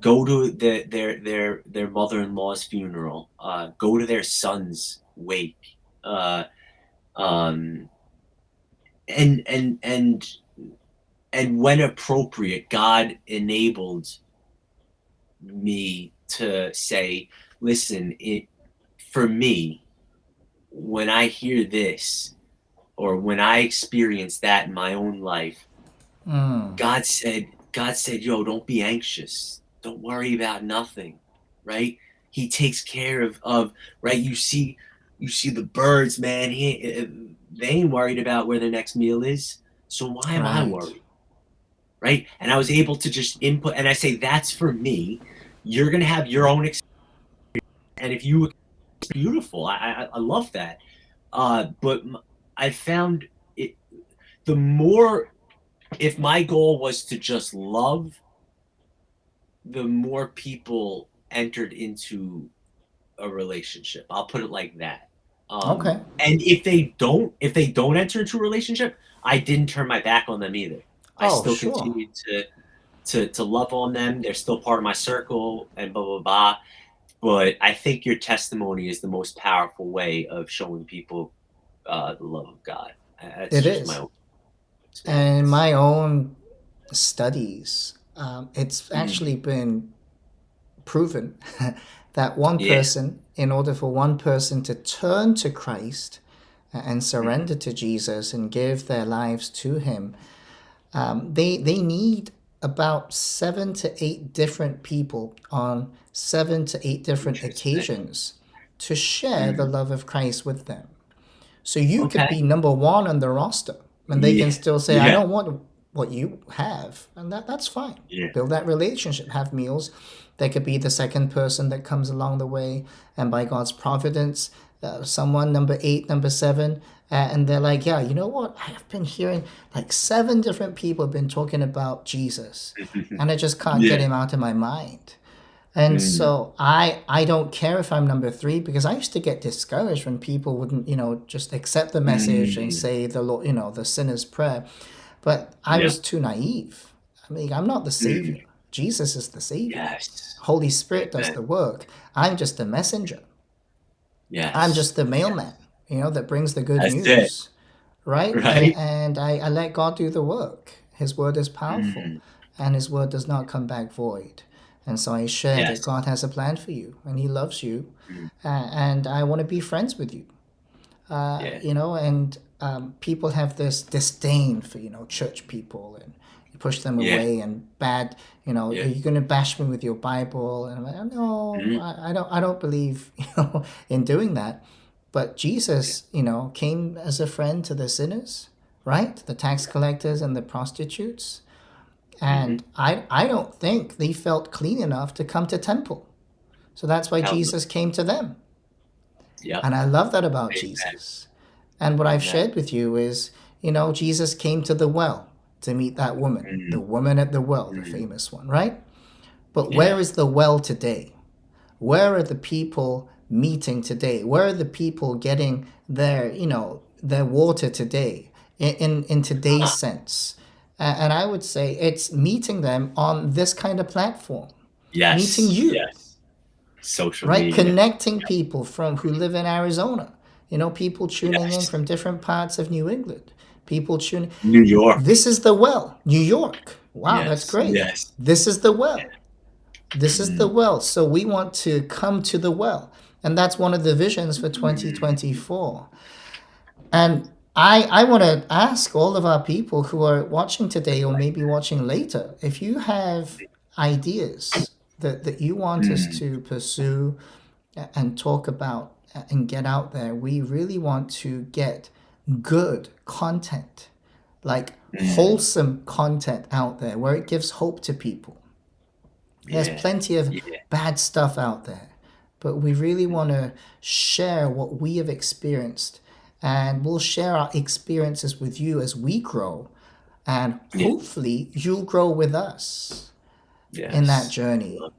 go to their mother-in-law's funeral, go to their son's wake, uh, um, and and and and when appropriate, God enabled me to say, "Listen, it for me when I hear this or when I experience that in my own life, Hmm. God said, yo, don't be anxious. Don't worry about nothing. Right? He takes care of right. You see the birds, man. They ain't worried about where their next meal is. So why am I Right. worried? Right? And I was able to just input, and I say that's for me. You're gonna have your own experience, and if you it's beautiful, I love that. But I found it the more if my goal was to just love the more people entered into a relationship. I'll put it like that. Okay. And if they don't enter into a relationship, I didn't turn my back on them either. I Oh, still sure. continued to love on them. They're still part of my circle and blah blah blah. But I think your testimony is the most powerful way of showing people the love of God. That's It just my is. own And in experience. my own studies, it's Mm, actually been proven that one yeah. person, in order for one person to turn to Christ and Mhm. surrender to Jesus and give their lives to Him, they need about 7 to 8 different people on 7 to 8 different Interesting. occasions to share the Mm. love of Christ with them. So you could Okay. be number one on the roster, and they can Yeah. still say, "I Yeah. don't want what you have," and that's fine. Yeah. Build that relationship, have meals. They could be the second person that comes along the way, and by God's providence, someone number 8, number 7, and they're like, "Yeah, you know what? I have been hearing like 7 different people have been talking about Jesus, and I just can't get Yeah. him out of my mind." And Mm, so I don't care if I'm number three, because I used to get discouraged when people wouldn't, just accept the message and mm, say the Lord, the sinner's prayer. But I yeah. was too naive. I mean, I'm not the savior. Mm, Jesus is the savior. yes. Holy Spirit does Amen. the work. I'm just a messenger. I'm Yes. just the mailman, Yes. that brings the good That's it. news, right? And, Right? and I let God do the work. His word is powerful, Mm, and His word does not come back void. And so I share that yes. God has a plan for you, and He loves you, Mm, and I want to be friends with you. yeah. And people have this disdain for church people, and you push them Yeah. away, and bad, are Yeah. you going to bash me with your Bible? And I'm like, no, Mm, I don't believe in doing that. But yeah. Jesus, came as a friend to the sinners, right? The tax collectors and the prostitutes. Mm-hmm. And I don't think they felt clean enough to come to temple. So that's why Hallelujah. Jesus came to them. Yep. And I love that about Amen. Jesus. And what I've Amen. shared with you is, Jesus came to the well to meet that woman, the Mm, woman at the well, the mm, famous one, right? But yeah. where is the well today? Where are the people meeting today? Where are the people getting their water today in today's Ah, sense? And I would say it's meeting them on this kind of platform, meeting yes. you, Yes. Social right? media. Connecting people from who live in Arizona, people tuning in Yes. from different parts of New England, people tuning. New York. This is the well, New York. Wow, that's Yes. great. Yes. This is the well. This is the Mm, well. So we want to come to the well. And that's one of the visions for mm, 2024. And I want to ask all of our people who are watching today or maybe watching later, if you have ideas that you want us mm, to pursue and talk about and get out there, we really want to get good content, like mm, wholesome content out there where it gives hope to people. There's yeah. plenty of Yeah. bad stuff out there, but we really want to share what we have experienced, and we'll share our experiences with you as we grow, and Yeah. hopefully you'll grow with us in that Yes. journey. Love,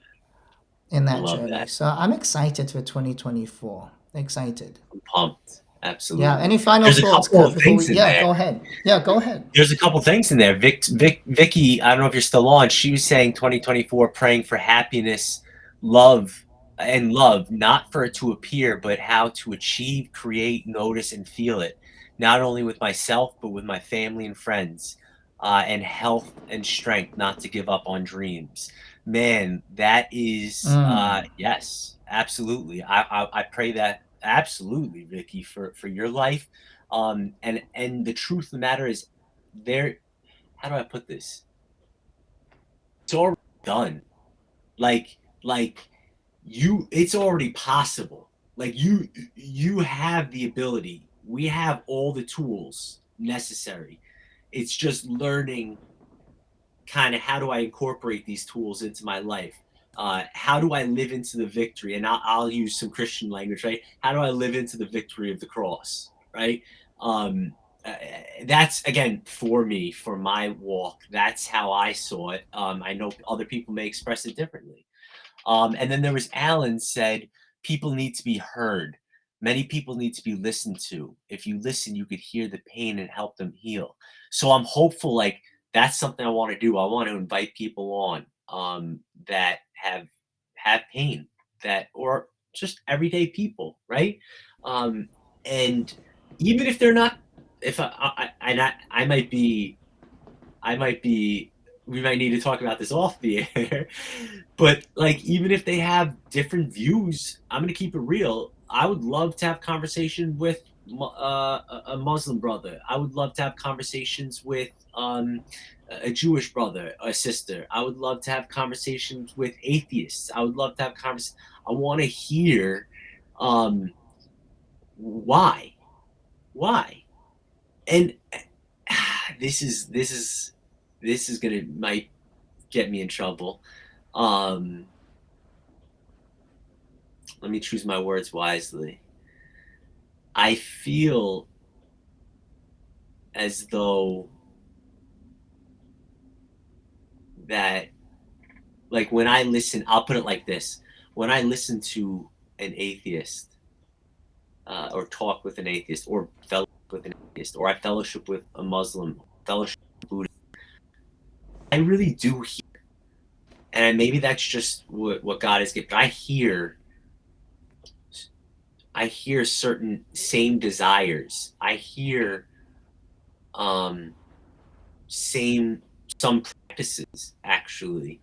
In that love journey. that. So I'm excited for 2024. Excited. I'm pumped. Yeah. Absolutely. Any final There's a thoughts, couple Kurt, of before we? things in Yeah, there. go ahead. Yeah, go ahead. There's a couple things in there. Vicky, I don't know if you're still on. She was saying 2024, praying for happiness, love, and love, not for it to appear, but how to achieve, create, notice, and feel it, not only with myself, but with my family and friends, and health and strength, not to give up on dreams. Man, that is, Mm. yes, absolutely. I pray that absolutely, Vicky, for your life. And the truth of the matter is, there, how do I put this? It's already done. Like it's already possible. Like you have the ability. We have all the tools necessary. It's just learning kind of how do I incorporate these tools into my life? How do I live into the victory? And I'll use some Christian language, right? How do I live into the victory of the cross, right? Um, uh, that's again for me, for my walk. That's how I saw it. I know other people may express it differently. And then there was Alan said, people need to be heard. Many people need to be listened to. If you listen, you could hear the pain and help them heal. So I'm hopeful, like that's something I want to do. I want to invite people on that have pain, that or just everyday people, right? Um, and even if they're not, if I might be we might need to talk about this off the air. But like even if they have different views, I'm gonna keep it real. I would love to have conversation with a Muslim brother. I would love to have conversations with a Jewish brother or sister. I would love to have conversations with atheists. I would love to have I want to hear um, why, why, and this is gonna might get me in trouble. Um, Let me choose my words wisely. I feel as though that Like when I listen, I'll put it like this: when I listen to an atheist, or talk with an atheist, or fellowship with an atheist, or I fellowship with a Muslim, fellowship with Buddhist, I really do hear, and maybe that's just what God has given. I hear certain same desires. I hear um same some practices actually.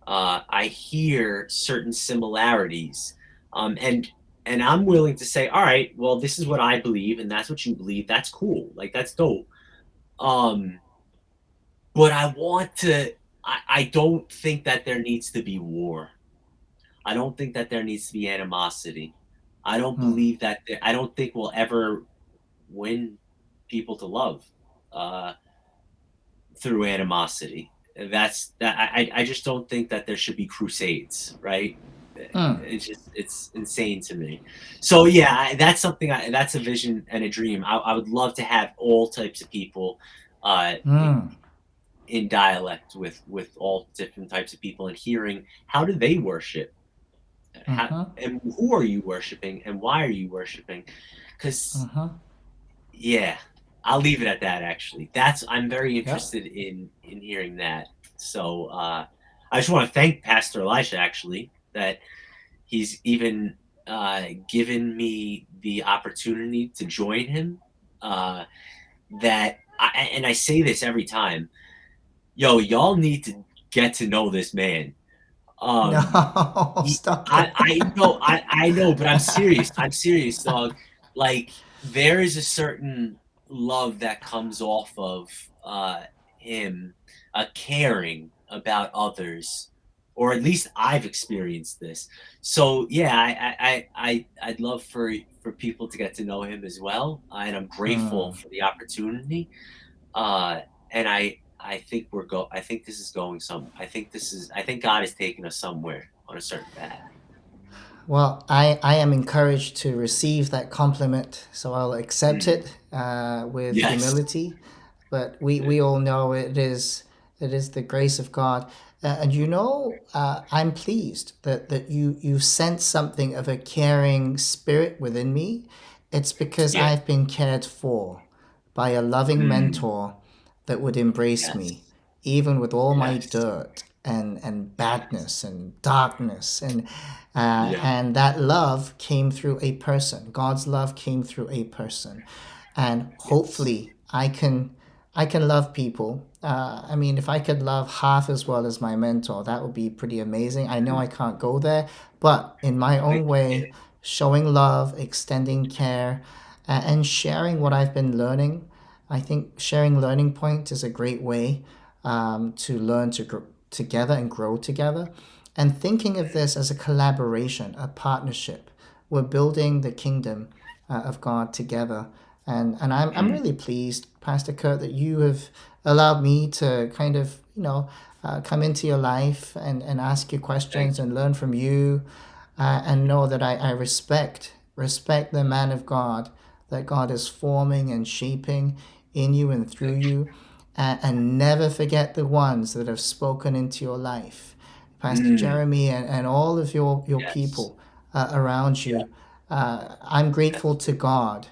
I hear certain similarities, and I'm willing to say, all right, well, this is what I believe, and that's what you believe. That's cool, like that's dope. Um, but I want to. I don't think that there needs to be war. I don't think that there needs to be animosity. I don't Hmm. believe that. I don't think we'll ever win people to love. Uh, Through animosity. That's that. I just don't think that there should be crusades, right? Hmm. It's insane to me. So yeah, that's something. That's a vision and a dream. I would love to have all types of people, uh, Hmm. in dialect with all different types of people and hearing how do they worship, how Mm-hmm. and who are you worshiping and why are you worshiping? Because Mm-hmm. yeah, I'll leave it at that. Actually, that's I'm very Yep. interested in hearing that. So I just want to thank Pastor Elisha actually that he's even given me the opportunity to join him. Uh, and I say this every time, yo, y'all need to get to know this man. Um, No, stop I know, but I'm serious. it. I'm serious, dog. Like there is a certain love that comes off of him, caring about others, or at least I've experienced this. So yeah, I'd love for people to get to know him as well, and I'm grateful Hmm. for the opportunity. Uh, and I think we're go. I think this is going some. I think this is. I think God is taking us somewhere on a certain path. Well, I am encouraged to receive that compliment, so I'll accept Mm. it with Yes. humility. But we all know it is the grace of God, and you know I'm pleased that you sense something of a caring spirit within me. It's because Yeah. I've been cared for by a loving Mm. mentor that would embrace me, Yes. even with all my Yes. dirt and Yes. badness and darkness Yeah. and that love came through a person. God's love came through a person, and Yes. hopefully I can love people. I mean, if I could love half as well as my mentor, that would be pretty amazing. I know Mm. I can't go there, but in my I think own you way, did. showing love, extending care, and sharing what I've been learning. I think sharing learning points is a great way to learn to grow together and grow together. And thinking of this as a collaboration, a partnership. We're building the kingdom of God together. And I'm Mm. really pleased, Pastor Kurt, that you have allowed me to kind of, come into your life and ask you Thank questions you. and learn from you and know that I respect the man of God that God is forming and shaping in you and through Thank you, and never forget the ones that have spoken into your life, you. Pastor Mm. Jeremy and all of your Yes. people around Yeah. you. I'm grateful Yes. to God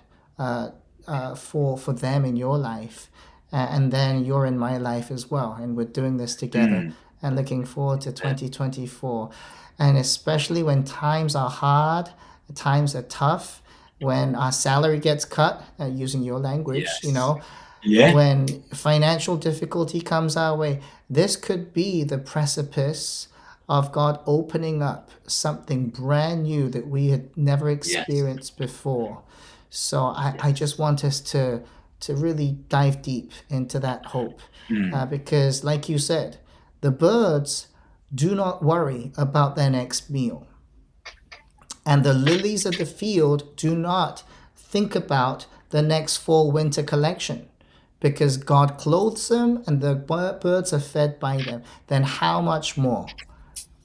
for them in your life, and then you're in my life as well, and we're doing this together. Mm. And looking forward to Amen. 2024, and especially when times are hard, times are tough, when our salary gets cut, using your language, Yes. Yeah. when financial difficulty comes our way, this could be the precipice of God opening up something brand new that we had never Yes. experienced before. So I Yes. just want us to really dive deep into that hope. Mm. Because, like you said, the birds do not worry about their next meal, and the lilies of the field do not think about the next fall winter collection, because God clothes them and the birds are fed by them. Then how much more?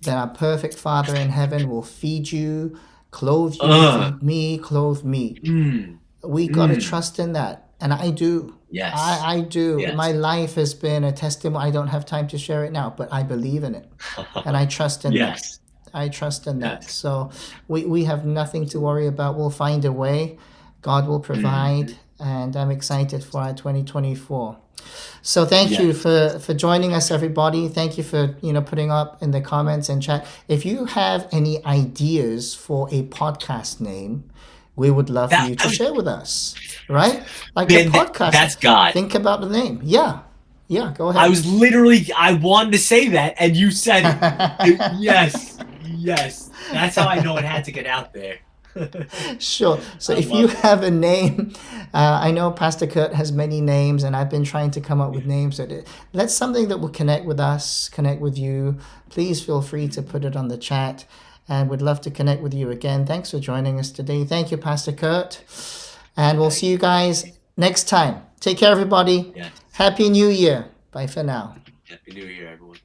Then our perfect Father in heaven will feed you, clothe you, Uh. feed me, clothe me. Mm. We got to Mm. trust in that. And I do. Yes. I do. Yes. My life has been a testimony. I don't have time to share it now, but I believe in it. And I trust in that. Yes. I trust in that. Yes. So we have nothing to worry about. We'll find a way. God will provide. Mhm. And I'm excited for our 2024. So thank you Yes. for joining us, everybody. Thank you for putting up in the comments and chat. If you have any ideas for a podcast name, we would love for That you to share with us. Right? Like the man, podcast. that's God. Think about the name. Yeah. Yeah, go I ahead. was literally, I wanted to say that, and you said it. Yes. Yes. That's how I know it had to get out there. Sure. So I if you love it. have a name, I know Pastor Kurt has many names, and I've been trying to come up with names. That's something that will connect with us, connect with you. Please feel free to put it on the chat, and we'd love to connect with you again. Thanks for joining us today. Thank you, Pastor Kurt. And we'll see you guys next time. Take care, everybody. Yes. Happy New Year. Bye for now. Happy New Year, everyone.